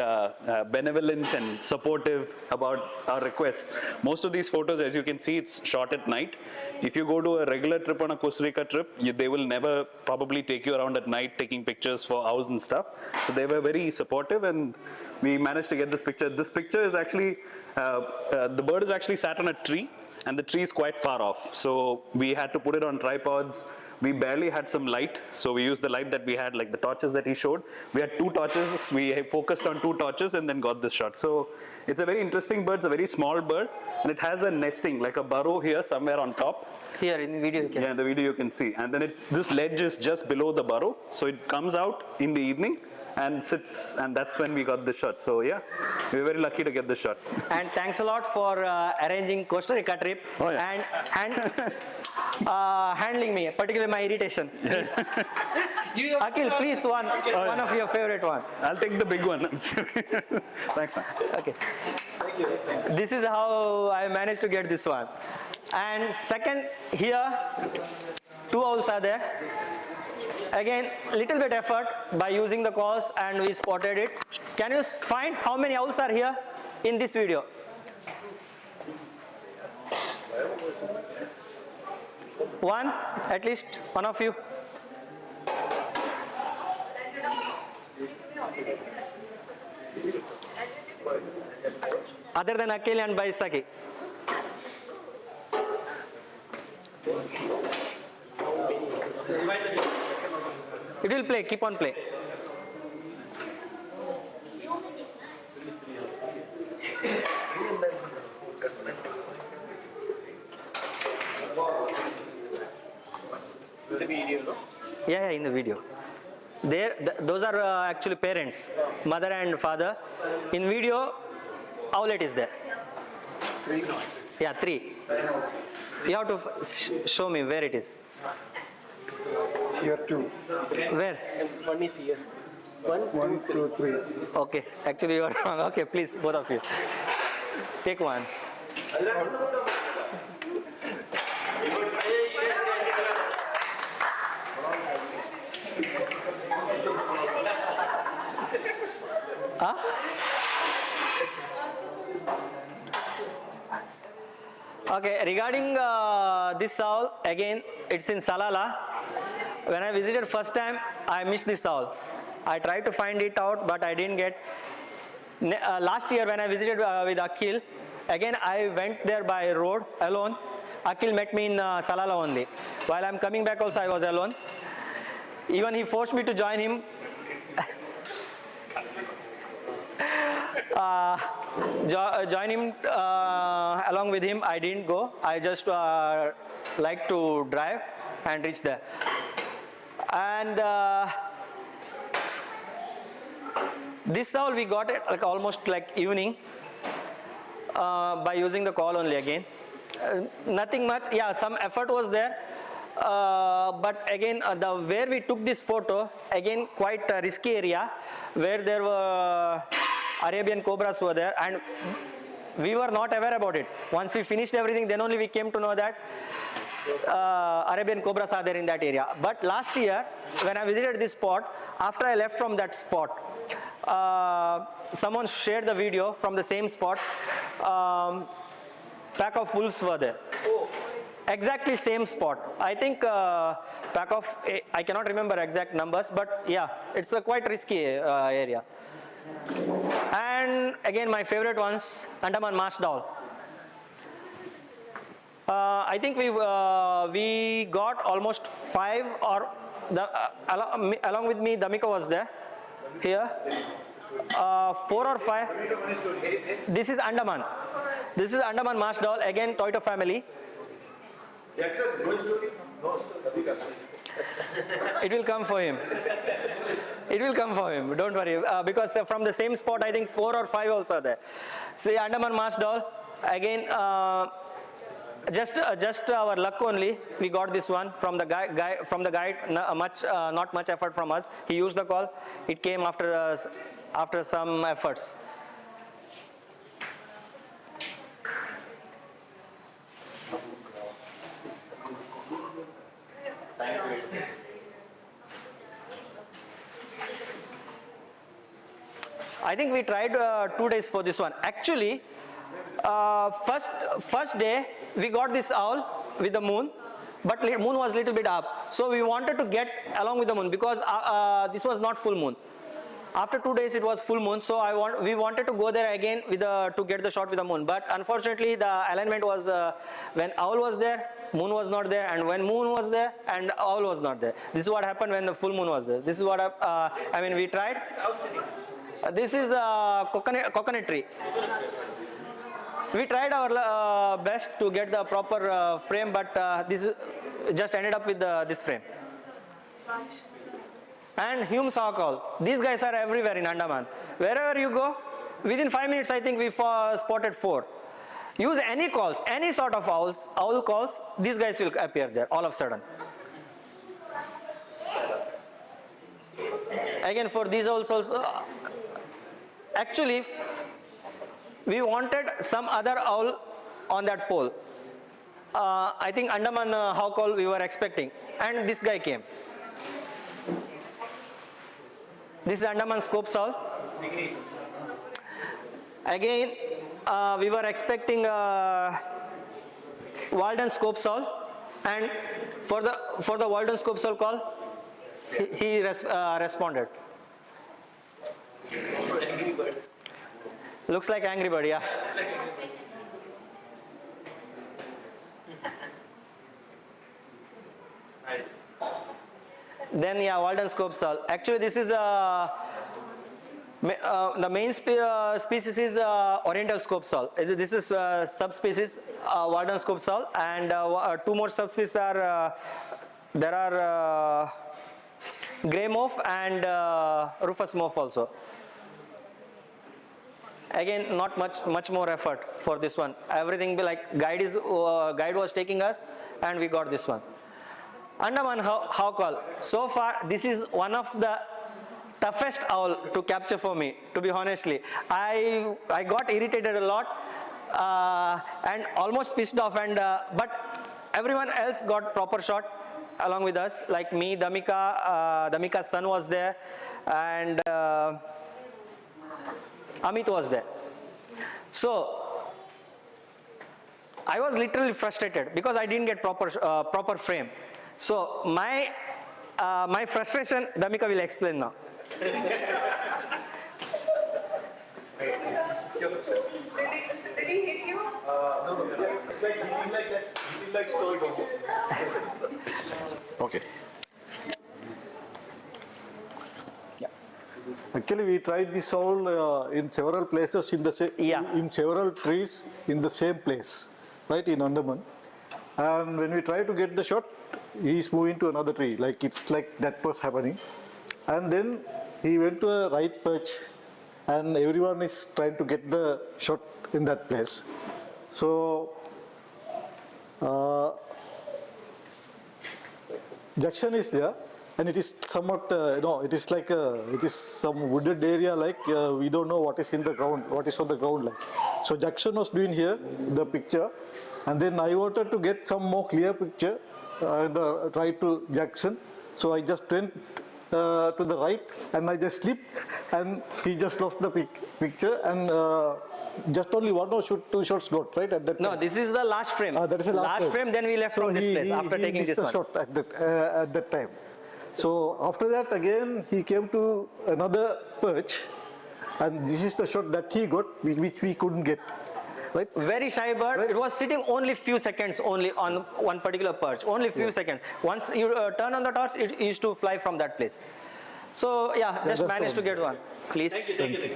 benevolent and supportive about our requests. Most of these photos, as you can see, it's shot at night. If you go to a regular trip on a Costa Rica trip, they will never probably take you around at night taking pictures for owls and stuff. So they were very supportive, and we managed to get this picture. This picture is actually, the bird is actually sat on a tree, and the tree is quite far off. So we had to put it on tripods. We barely had some light, so we used the light that we had, like the torches that he showed. We had 2 torches, we focused on 2 torches and then got this shot. So it's a very interesting bird, it's a very small bird, and it has a nesting, like a burrow here somewhere on top. Here in the video you can see. In the video you can see. And then this ledge is just below the burrow, so it comes out in the evening and sits, and that's when we got the shot. So yeah, we were very lucky to get the shot. And thanks a lot for arranging Costa Rica trip and handling me, particularly my irritation. Yes. Akhil, please one of your favorite one. I'll take the big one. Thanks, man. Okay. This is how I managed to get this one. And second, here 2 owls are there. Again, little bit effort by using the calls, and we spotted it. Can you find how many owls are here in this video? One, at least one of you. Other than Akhil and Baisaki. It will play, keep on play. The video, no? Yeah, in the video. Those are actually parents, mother and father. In video, owlet is there. 3. Yeah, 3. You have to show me where it is. Here 2. Where? And 1 is here. 1, 2, 3. Okay, actually you are wrong. Okay, please, both of you. Take one. Huh? Okay, regarding this owl, again, it's in Salala. When I visited first time, I missed this owl. I tried to find it out, but I didn't get. Last year when I visited with Akhil, again I went there by road alone. Akhil met me in Salala only. While I'm coming back also I was alone. Even he forced me to join him. Join him along with him. I didn't go. I just like to drive and reach there. And this owl we got it like almost like evening by using the call only again. Nothing much. Yeah, some effort was there. But again, where we took this photo, again quite a risky area where there were Arabian cobras were there, and we were not aware about it. Once we finished everything, then only we came to know that Arabian cobras are there in that area. But last year, when I visited this spot, after I left from that spot, someone shared the video from the same spot. Pack of wolves were there. Exactly same spot. I think pack of, I cannot remember exact numbers, but yeah, it's a quite risky area. And again, my favorite ones, Andaman masked owl. I think we got almost 5, or along with me, Damika was there. Here, 4 or 5. This is Andaman. This is Andaman masked owl. Again, Toyota family. It will come for him. It will come for him. Don't worry. Because from the same spot, I think 4 or 5 also are there. See, Andaman masked owl. Again, just our luck only. We got this one from the guy. From the guide. Not much effort from us. He used the call. It came after some efforts. I think we tried 2 days for this one. Actually, first day we got this owl with the moon, but moon was little bit up. So we wanted to get along with the moon because this was not full moon. After 2 days it was full moon, so we wanted to go there again with to get the shot with the moon. But unfortunately the alignment was when owl was there, moon was not there, and when moon was there and owl was not there. This is what happened when the full moon was there. This is what I mean, we tried. This is a coconut tree. We tried our best to get the proper frame, but this just ended up with this frame. And Hume saw call. These guys are everywhere in Andaman. Wherever you go, within 5 minutes, I think we spotted 4. Use any calls, any sort of owl calls, these guys will appear there all of a sudden. Again, for these owls also, actually, we wanted some other owl on that pole. I think Andaman hawk owl we were expecting, and this guy came. This is Andaman scope sol. Again, we were expecting Walden scope sol, and for the Walden scope sol call, he responded. Angry bird. Looks like Angry Bird, yeah. Then yeah, Walden scope sol. Actually, this is the main species is Oriental scope sol. This is subspecies Walden scope sol, and 2 more subspecies are there are grey mauve and rufous mauve also. Again, not much more effort for this one. Everything like guide was taking us, and we got this one. Andaman how call. So far, this is one of the toughest owl to capture for me, to be honestly. I got irritated a lot and almost pissed off, and but everyone else got proper shot along with us, like me, Damika's son was there, and Amit was there. So I was literally frustrated because I didn't get proper frame. So my frustration, Damika will explain now. Did he hit you? No, it's like he like that. He likes toy only. Okay. Actually, we tried this all in several places in several trees in the same place, right, in Andaman. And when we try to get the shot, he is moving to another tree, like it's like that was happening. And then he went to a right perch, and everyone is trying to get the shot in that place. So, junction is there, and it is somewhat, it is like it is some wooded area, like we don't know what is in the ground, what is on the ground like. So Jackson was doing here the picture, and then I wanted to get some more clear picture, the right to Jackson. So I just went to the right, and I just slipped, and he just lost the picture, and just only 1 or 2 shots got, right, at that time. No, this is the last frame. That is the last frame. Then we left so from this place after he taking missed this the one. shot at that time. So after that, again he came to another perch, and this is the shot that he got, which we couldn't get. Right? Very shy bird. Right. It was sitting only few seconds only on one particular perch. Only few seconds. Once you turn on the torch, it used to fly from that place. So yeah, just managed to get one. Please. Thank you.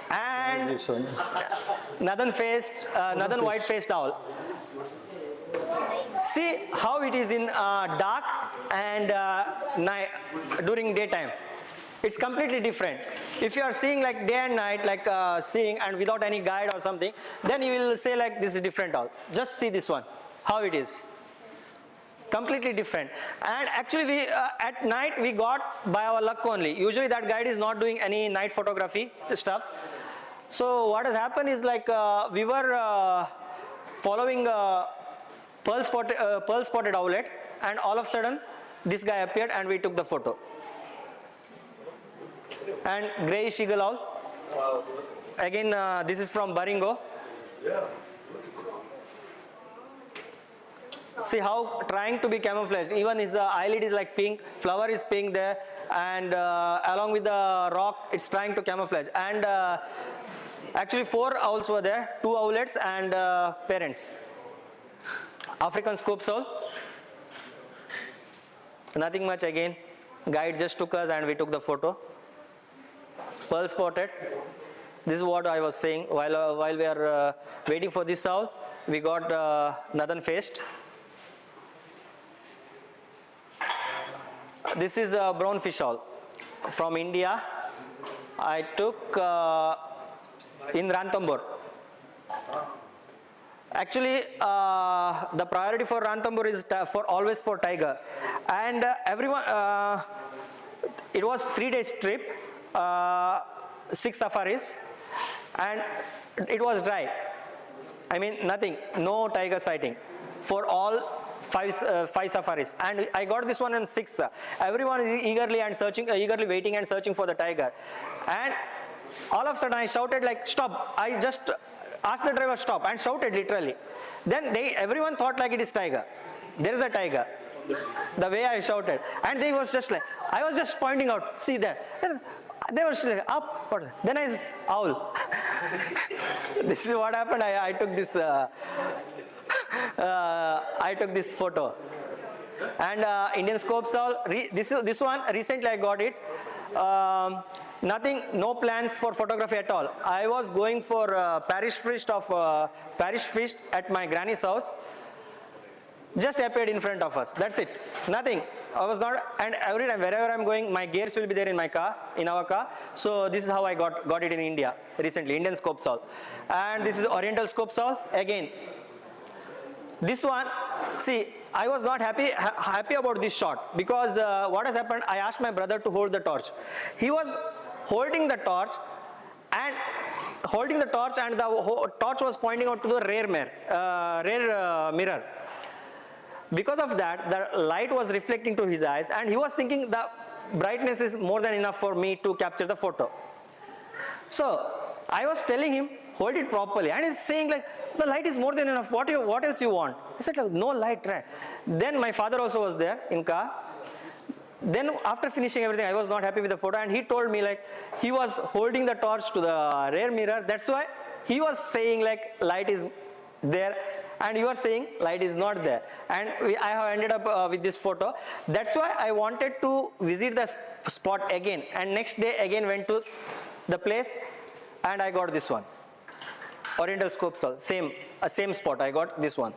And This one. northern white-faced owl. See how it is in dark and night during daytime. It's completely different. If you are seeing like day and night, like seeing and without any guide or something, then you will say like this is different owl. Just see this one, how it is. Completely different. And actually we at night we got by our luck only. Usually that guide is not doing any night photography stuff. So what has happened is like we were following pearl spotted owlet, and all of a sudden this guy appeared and we took the photo. And greyish eagle owl. Again, this is from Baringo. See how trying to be camouflaged. Even his eyelid is like pink, flower is pink there, and along with the rock, it's trying to camouflage. And actually 4 owls were there, 2 owlets and parents. African scope soul. Nothing much again. Guide just took us and we took the photo. Pearl spotted. This is what I was saying. While we are waiting for this owl, we got northern faced. This is a brown fish owl from India. I took in Ranthambore. Actually, the priority for Ranthambore is always for tiger, and everyone. It was 3 days trip, 6 safaris, and it was dry. I mean nothing, no tiger sighting for all five safaris, and I got this one in 6th. Everyone is eagerly waiting and searching for the tiger, and all of a sudden I shouted like, stop. I just asked the driver stop and shouted literally. Then everyone thought like it is tiger. There is a tiger. The way I shouted, and they was just like, I was just pointing out, see there. They were like, up. Then I said, owl. This is what happened. I took this. I took this photo. And Indian scopes owl. This one recently I got it. Nothing, no plans for photography at all. I was going for parish feast at my granny's house. Just appeared in front of us. That's it. Nothing. I was not, and every time wherever I'm going, my gears will be there in my car, in our car. So this is how I got it in India recently. Indian scope saw. And this is Oriental scope saw. Again, this one. See, I was not happy about this shot because what has happened? I asked my brother to hold the torch. He was holding the torch, and the torch was pointing out to the rear mirror. Because of that, the light was reflecting to his eyes, and he was thinking the brightness is more than enough for me to capture the photo. So I was telling him, hold it properly, and he's saying like, the light is more than enough, what else you want? He said like, no light, right? Then my father also was there in car. Then after finishing everything, I was not happy with the photo, and he told me like, he was holding the torch to the rear mirror, that's why he was saying like, light is there, and you are saying light is not there. And I have ended up with this photo. That's why I wanted to visit the spot again, and next day again went to the place, and I got this one. Oriental scope saw, same spot, I got this one.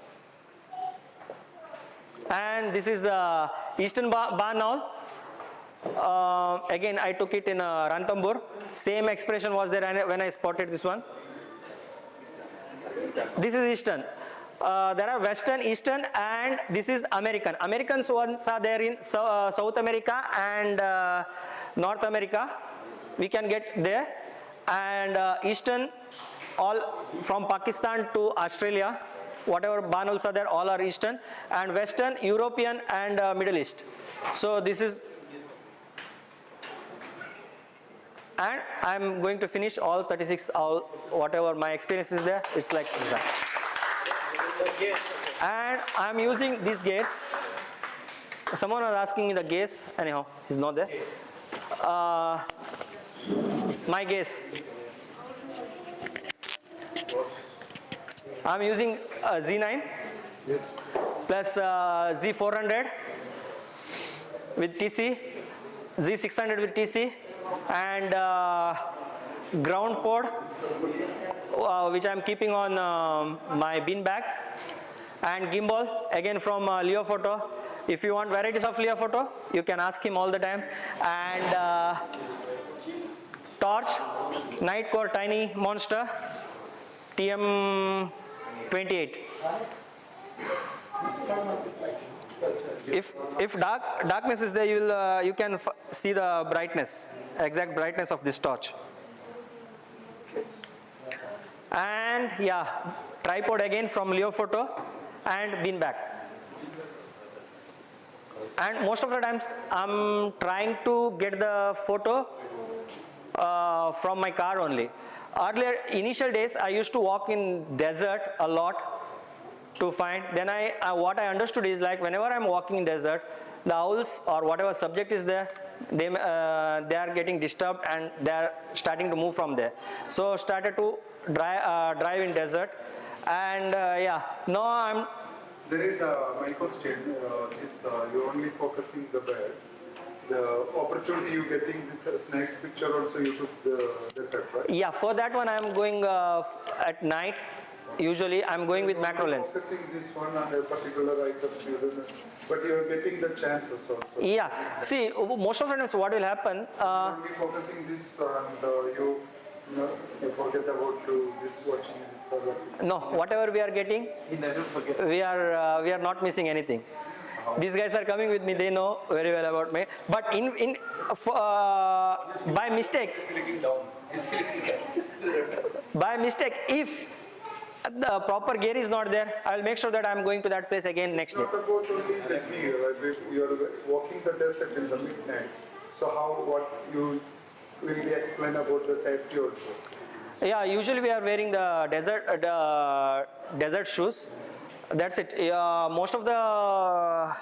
And this is Eastern barn owl. Again, I took it in Ranthambore. Same expression was there when I spotted this one. This is Eastern. There are Western, Eastern, and this is American. Americans ones are there in South America and North America. We can get there. And Eastern, all from Pakistan to Australia. Whatever barn owls are there, all are Eastern. And Western, European, and Middle East. So this is, and I'm going to finish all 36 owl, whatever my experience is there. It's like that. And I'm using these gates. Someone was asking me the gaze. Anyhow, he's not there. My gaze. I'm using Z9 plus Z400 with TC, Z600 with TC, and ground pod, which I'm keeping on my bin bag, and gimbal again from Leo Photo. If you want varieties of Leo Photo, you can ask him all the time. And torch, night core tiny monster, TM28. If darkness is there, you can see the brightness, exact brightness of this torch. And yeah, tripod again from Leo Photo, and bin bag. And most of the times I'm trying to get the photo from my car only. Earlier, initial days, I used to walk in desert a lot to find. Then what I understood is like whenever I'm walking in desert, the owls or whatever subject is there, they are getting disturbed and they are starting to move from there. So started to drive in desert, and yeah, now I'm. There is my question. You're only focusing the bird. The opportunity you getting this snake's picture also you took the desert, right? Yeah, for that one I'm going at night. Usually I'm going with macro lens. Focusing this one on a particular item, but you are getting the chances also. Yeah, see, most of the times what will happen. Only focusing this and you forget about this watching this other. No, whatever we are getting, we are not missing anything. These guys are coming with me, they know very well about me. But by mistake, if The proper gear is not there. I will make sure that I am going to that place again next day. Not about only the gear, you're walking the desert in the midnight. So what you will be explain about the safety also? Yeah, usually we are wearing the desert shoes. That's it. Most of the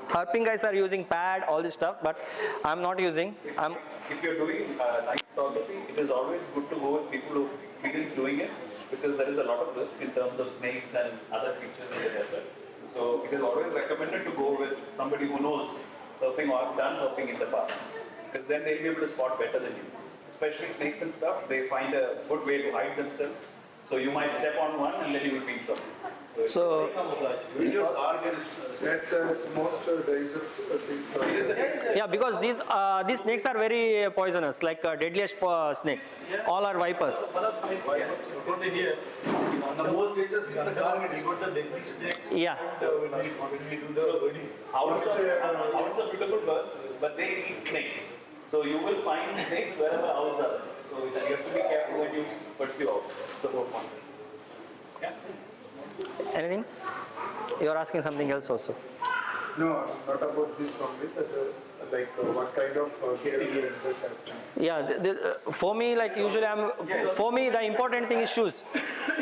herping guys are using pad, all this stuff, but I'm not using. If you're doing night photography, it is always good to go with people who experience doing it, because there is a lot of risk in terms of snakes and other creatures in the desert. So it is always recommended to go with somebody who knows herping or done herping in the past, because then they'll be able to spot better than you. Especially snakes and stuff, they find a good way to hide themselves. So you might step on one and then you will be in trouble. So That's most dangerous thing. yeah, because these snakes are very poisonous, like deadliest snakes. All are vipers. The most dangerous in the garment is what the deadly snakes. Yeah. When we do the herding. Owls are beautiful birds, but they eat snakes. So you will find snakes wherever owls are. So you have to be careful when you pursue owls. That's the whole point. Yeah. Anything? You are asking something else also. No, not about this only, but what kind of gear is this after? Yeah, for me, like usually for me the important thing is shoes.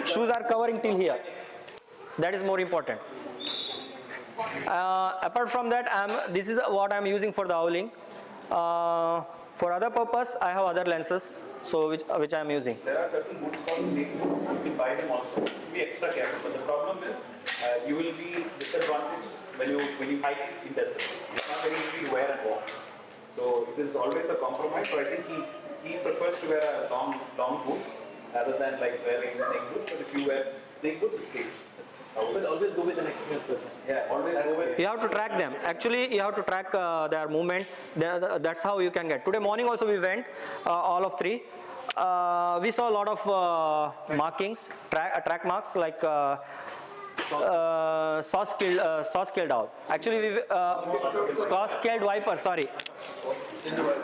Shoes are covering till here. That is more important. Apart from that, this is what I'm using for the owling. For other purpose, I have other lenses, so which I'm using. There are certain boots called snake boots. You can buy them also. Be extra careful. But the problem is, you will be disadvantaged when you hike in desert. It's not very easy to wear and walk. So it is always a compromise. So I think he prefers to wear a long boot rather than like wearing snake boots. But if you wear snake boots, it's safe. But always go with an experienced person. Yeah, always go with. You have to track them. Actually, you have to track their movement. That's how you can get. Today morning also we went, all of three. We saw a lot of markings, track marks like saw-scaled owl. Actually, we saw-scaled viper. Sorry. So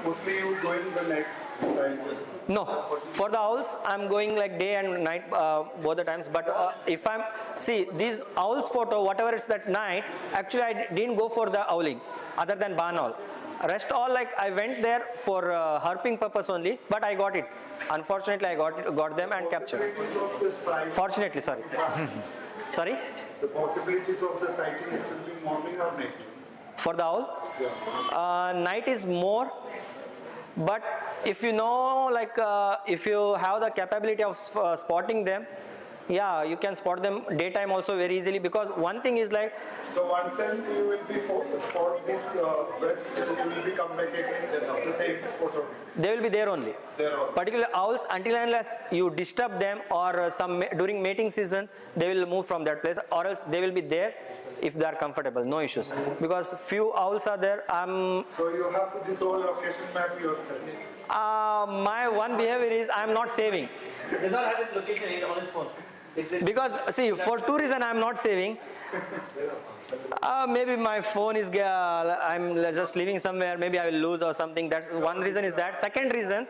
mostly you go in the night time. No, for the owls, I'm going like day and night both the times. But if see these owls photo, whatever it's that night, actually I didn't go for the owling, other than barn owl. Rest all like I went there for herping purpose only, but I got it. Unfortunately, I got them and captured. Possibilities of the sight. Fortunately, sorry. Sorry? The possibilities of the sighting, it will be morning or night? For the owl? Yeah. Night is more, but if you know, like if you have the capability of spotting them, yeah, you can spot them daytime also very easily, because one thing is like. So once then you will be spot these birds, then you will be come back again the same spot only. They will be there only. There only. Particularly owls, until and unless you disturb them or during mating season, they will move from that place, or else they will be there if they are comfortable, no issues. Because few owls are there. So you have this whole location map yourself. My one behavior is I am not saving. He does not have his location on his phone. Because see, for two reasons I am not saving. Maybe my phone is, I'm just leaving somewhere, maybe I will lose or something. That's one reason is that. Second reason,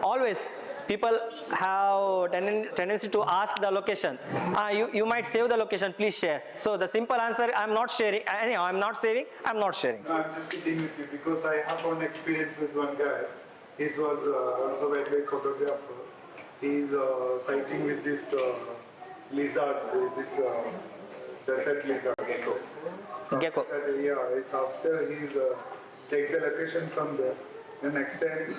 always people have tendency to ask the location. You might save the location, please share. So the simple answer, I'm not sharing. Anyhow, I'm not saving, I'm not sharing. No, I'm just kidding with you because I have one experience with one guy. He was also a wildlife photographer. He's sighting with this lizards, this desert lizard. Gecko. Yeah, it's after he's take the location from there. The next time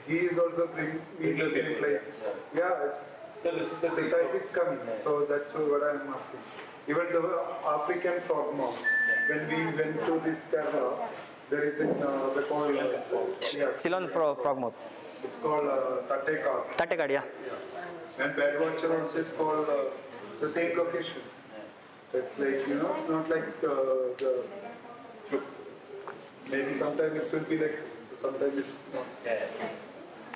he is also bring me the same place. Yeah, it's the sight it's coming. So that's what I'm asking. Even the African frog moth. When we went to this Kerala, there is the call. Ceylon frog moth. It's called Tatekad. Tatekad, yeah. And Birdwatcher also it's called the same location. It's like, it's not like maybe sometimes it will be like, sometimes it's not.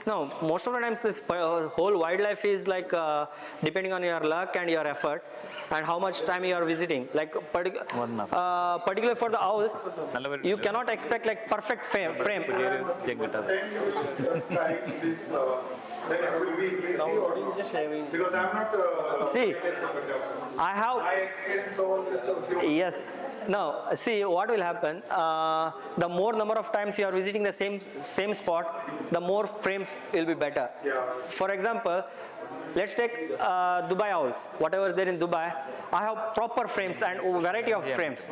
No, most of the times this whole wildlife is like depending on your luck and your effort and how much time you are visiting. Like particularly for the owls, you cannot expect like perfect frame. Then it will be easy or not? Because I'm not See, I have I experience all with the Yes. Now, see what will happen. The more number of times you are visiting the same spot, the more frames will be better. Yeah. For example, let's take Dubai owls. Whatever is there in Dubai, I have proper frames and variety of frames,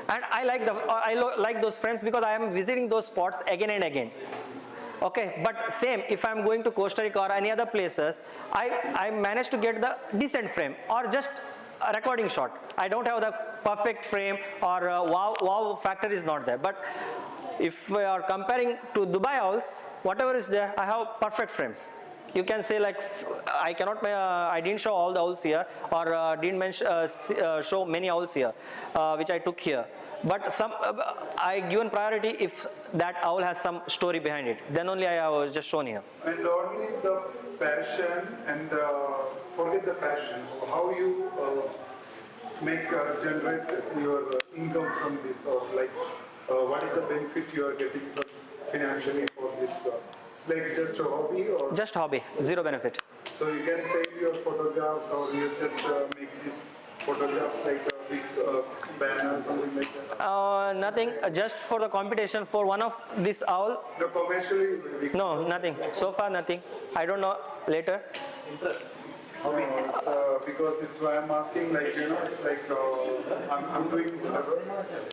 and I like those frames because I am visiting those spots again and again. Okay, but same if I am going to Costa Rica or any other places, I managed to get the decent frame or just a recording shot. I don't have the perfect frame or wow factor is not there. But if we are comparing to Dubai owls, whatever is there, I have perfect frames. You can say like I didn't show all the owls here or didn't show many owls here, which I took here. But I given priority if that owl has some story behind it. Then only I was just shown here. And only the passion and forget the passion. How you generate your income from this, or like what is the benefit you are getting from financially for this? It's like just a hobby, or Just hobby, zero benefit. so you can sell your photographs, or you just make these photographs like a big banner, something like that. Nothing, just for the competition for one of this owl. The commercially, No, nothing. So far, nothing. I don't know later. because it's why I'm asking, like, it's like I'm doing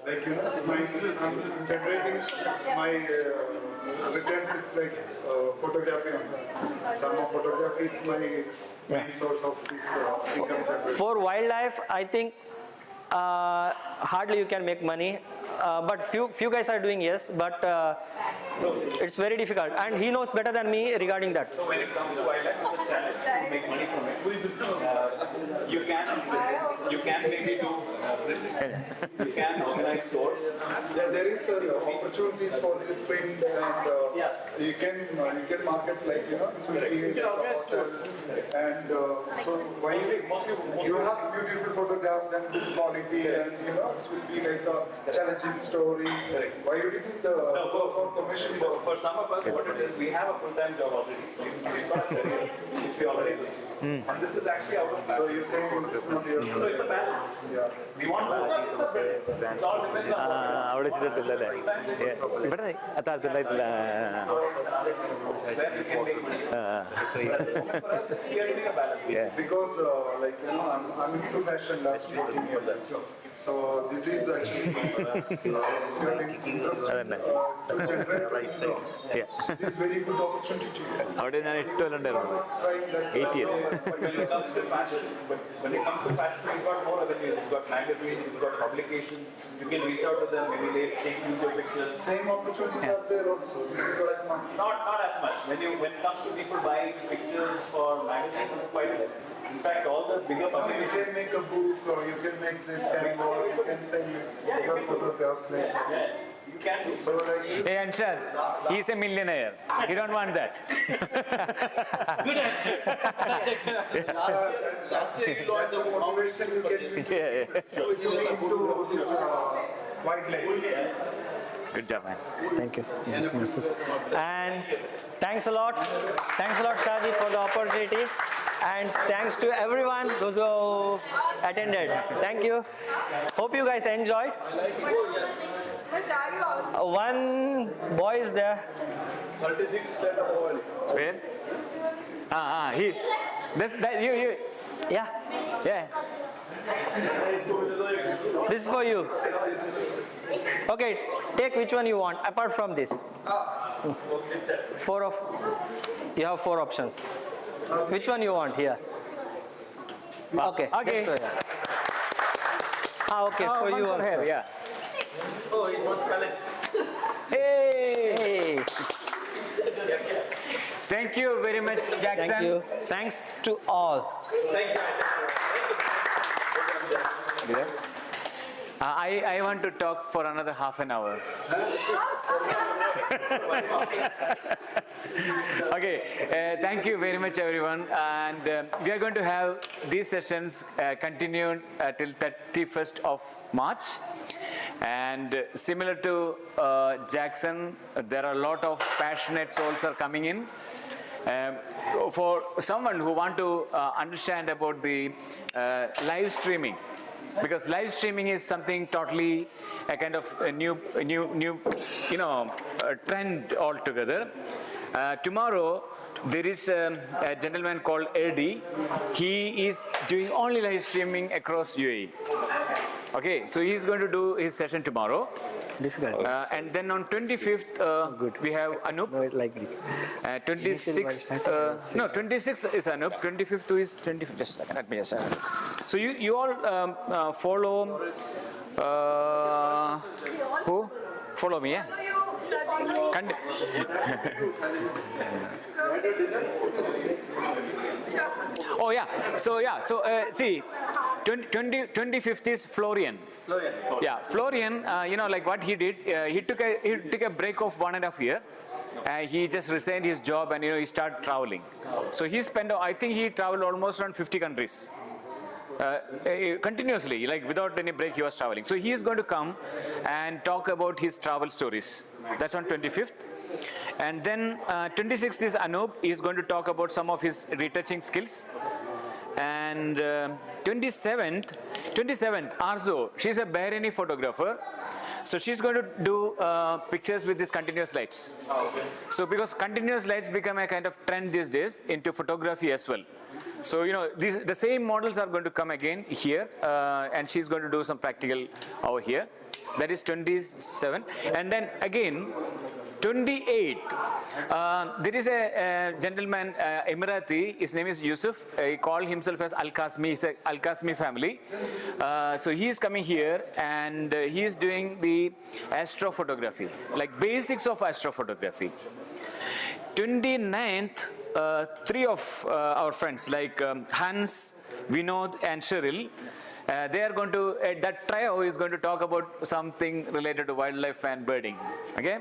like, it's my, I'm generating my returns. It's like photography. Some of photography, it's my main source of this income generation. For wildlife, I think hardly you can make money. But few guys are doing, yes, but it's very difficult. And he knows better than me regarding that. So when it comes to wildlife, it's a challenge to make money from it. You can maybe do you can organize stores. Yeah, there is opportunities for this print, and you can market like this will be and so why you have beautiful photographs and good quality, and this will be like a challenging story. Why you did it for commission? For some of us, what it is, we have a full-time job already. We've got a career, which we already do. And this is actually out of So you're saying it's not your. So it's a balance. Yeah. We want to. It all depends on അവിടെ ചെയ്തിട്ടില്ലല്ലേ ഇവിടെ താഴത്തില്ലായിട്ടില്ല where you can make money. For us, we are doing a balance. Because like I'm into fashion last 14 years. So this is actually interest to generate income. This is very good opportunity to you. അവിടെ ഞാൻ 8 കൊല്ലം ഉണ്ടായിരുന്നു Trying that. 8 years. When it comes to fashion, you've got more avenues. You've got magazines, you've got publications. You can reach out to them. Maybe they take your pictures. Same opportunities are there also. This is what I'm asking. Not as much. When it comes to people buying pictures for magazines, it's quite less. In fact, all the bigger You publications. can make a book, or you can make this canvas, you can sell your photographs like. You can do So like, Hey Anshad, he's a millionaire. You don't want that. Last year you got the motivation you can So you be into this wildlife. Good job, man. Thank you. And thanks a lot. Thanks a lot, Shaji, for the opportunity. And thanks to everyone, those who attended. Thank you. Hope you guys enjoyed. One boy is there. 36 set of oil. Where? He. That you. Yeah, Yeah. this is for you. Okay, take which one you want apart from this. You have 4 options. Which one you want here? Okay. Okay. this one, yeah. Okay, for you one also. here, yeah. Oh, he wants talent. Hey. Hey, Thank you very much, Jackson. thank you. Thanks to all. Thank you. I want to talk for another half an hour. Okay, thank you very much, everyone. And we are going to have these sessions continued till 31st of March. And similar to Jackson, there are a lot of passionate souls are coming in. For someone who want to understand about the live streaming, because live streaming is something totally a kind of a new trend altogether. Tomorrow there is a gentleman called Eddie. He is doing only live streaming across UAE. Okay, so he's going to do his session tomorrow. Difficult. And then on 25th, we have Anup. No, it likely. 26th, no, 26th is Anup. 25th is 25th. Just a second, let me just. So you all follow. Who? Follow me, yeah. Oh yeah. So see, 25th is Florian. Yeah, Florian. Like what he did, he took a break of 1.5 years. He just resigned his job and he started traveling. So he spent, I think he traveled almost around 50 countries. Continuously, like without any break, he was traveling. So he is going to come and talk about his travel stories. That's on 25th. And then 26th is Anup. He is going to talk about some of his retouching skills. And 27th, Arzo, she's a Bahraini photographer. So she's going to do pictures with these continuous lights. So because continuous lights become a kind of trend these days into photography as well. So, the same models are going to come again here, and she's going to do some practical over here. That is 27. And then again, 28. There is a gentleman, Emirati, his name is Yusuf. He called himself as Al-Qasmi. He's a Al-Qasmi family. So he is coming here and he is doing the astrophotography, like basics of astrophotography. 29th, three of our friends like Hans, Vinod and Cheryl, they are going to, that trio is going to talk about something related to wildlife and birding. Okay.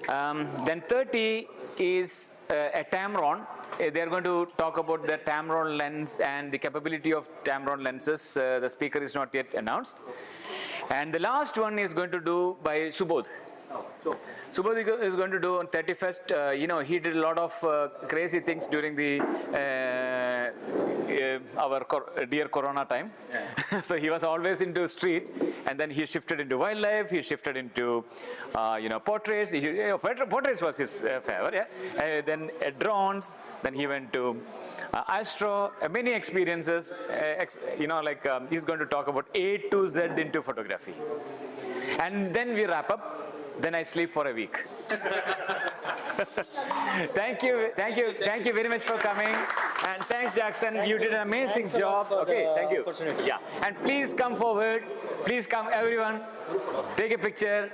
Then 30 is a Tamron. They are going to talk about the Tamron lens and the capability of Tamron lenses. The speaker is not yet announced. And the last one is going to do by Subodh. Subodh is going to do on 31st. He did a lot of crazy things during the our dear Corona time. Yeah. So he was always into street, and then he shifted into wildlife. He shifted into portraits. Portraits was his favorite. Yeah. Then drones. Then he went to astro. Many experiences. He's going to talk about A to Z into photography, and then we wrap up. Then I sleep for a week. Thank you very much for coming. And thanks, Jackson. You did an amazing job. Okay, thank you. Yeah, and please come forward. Please come, everyone. Take a picture.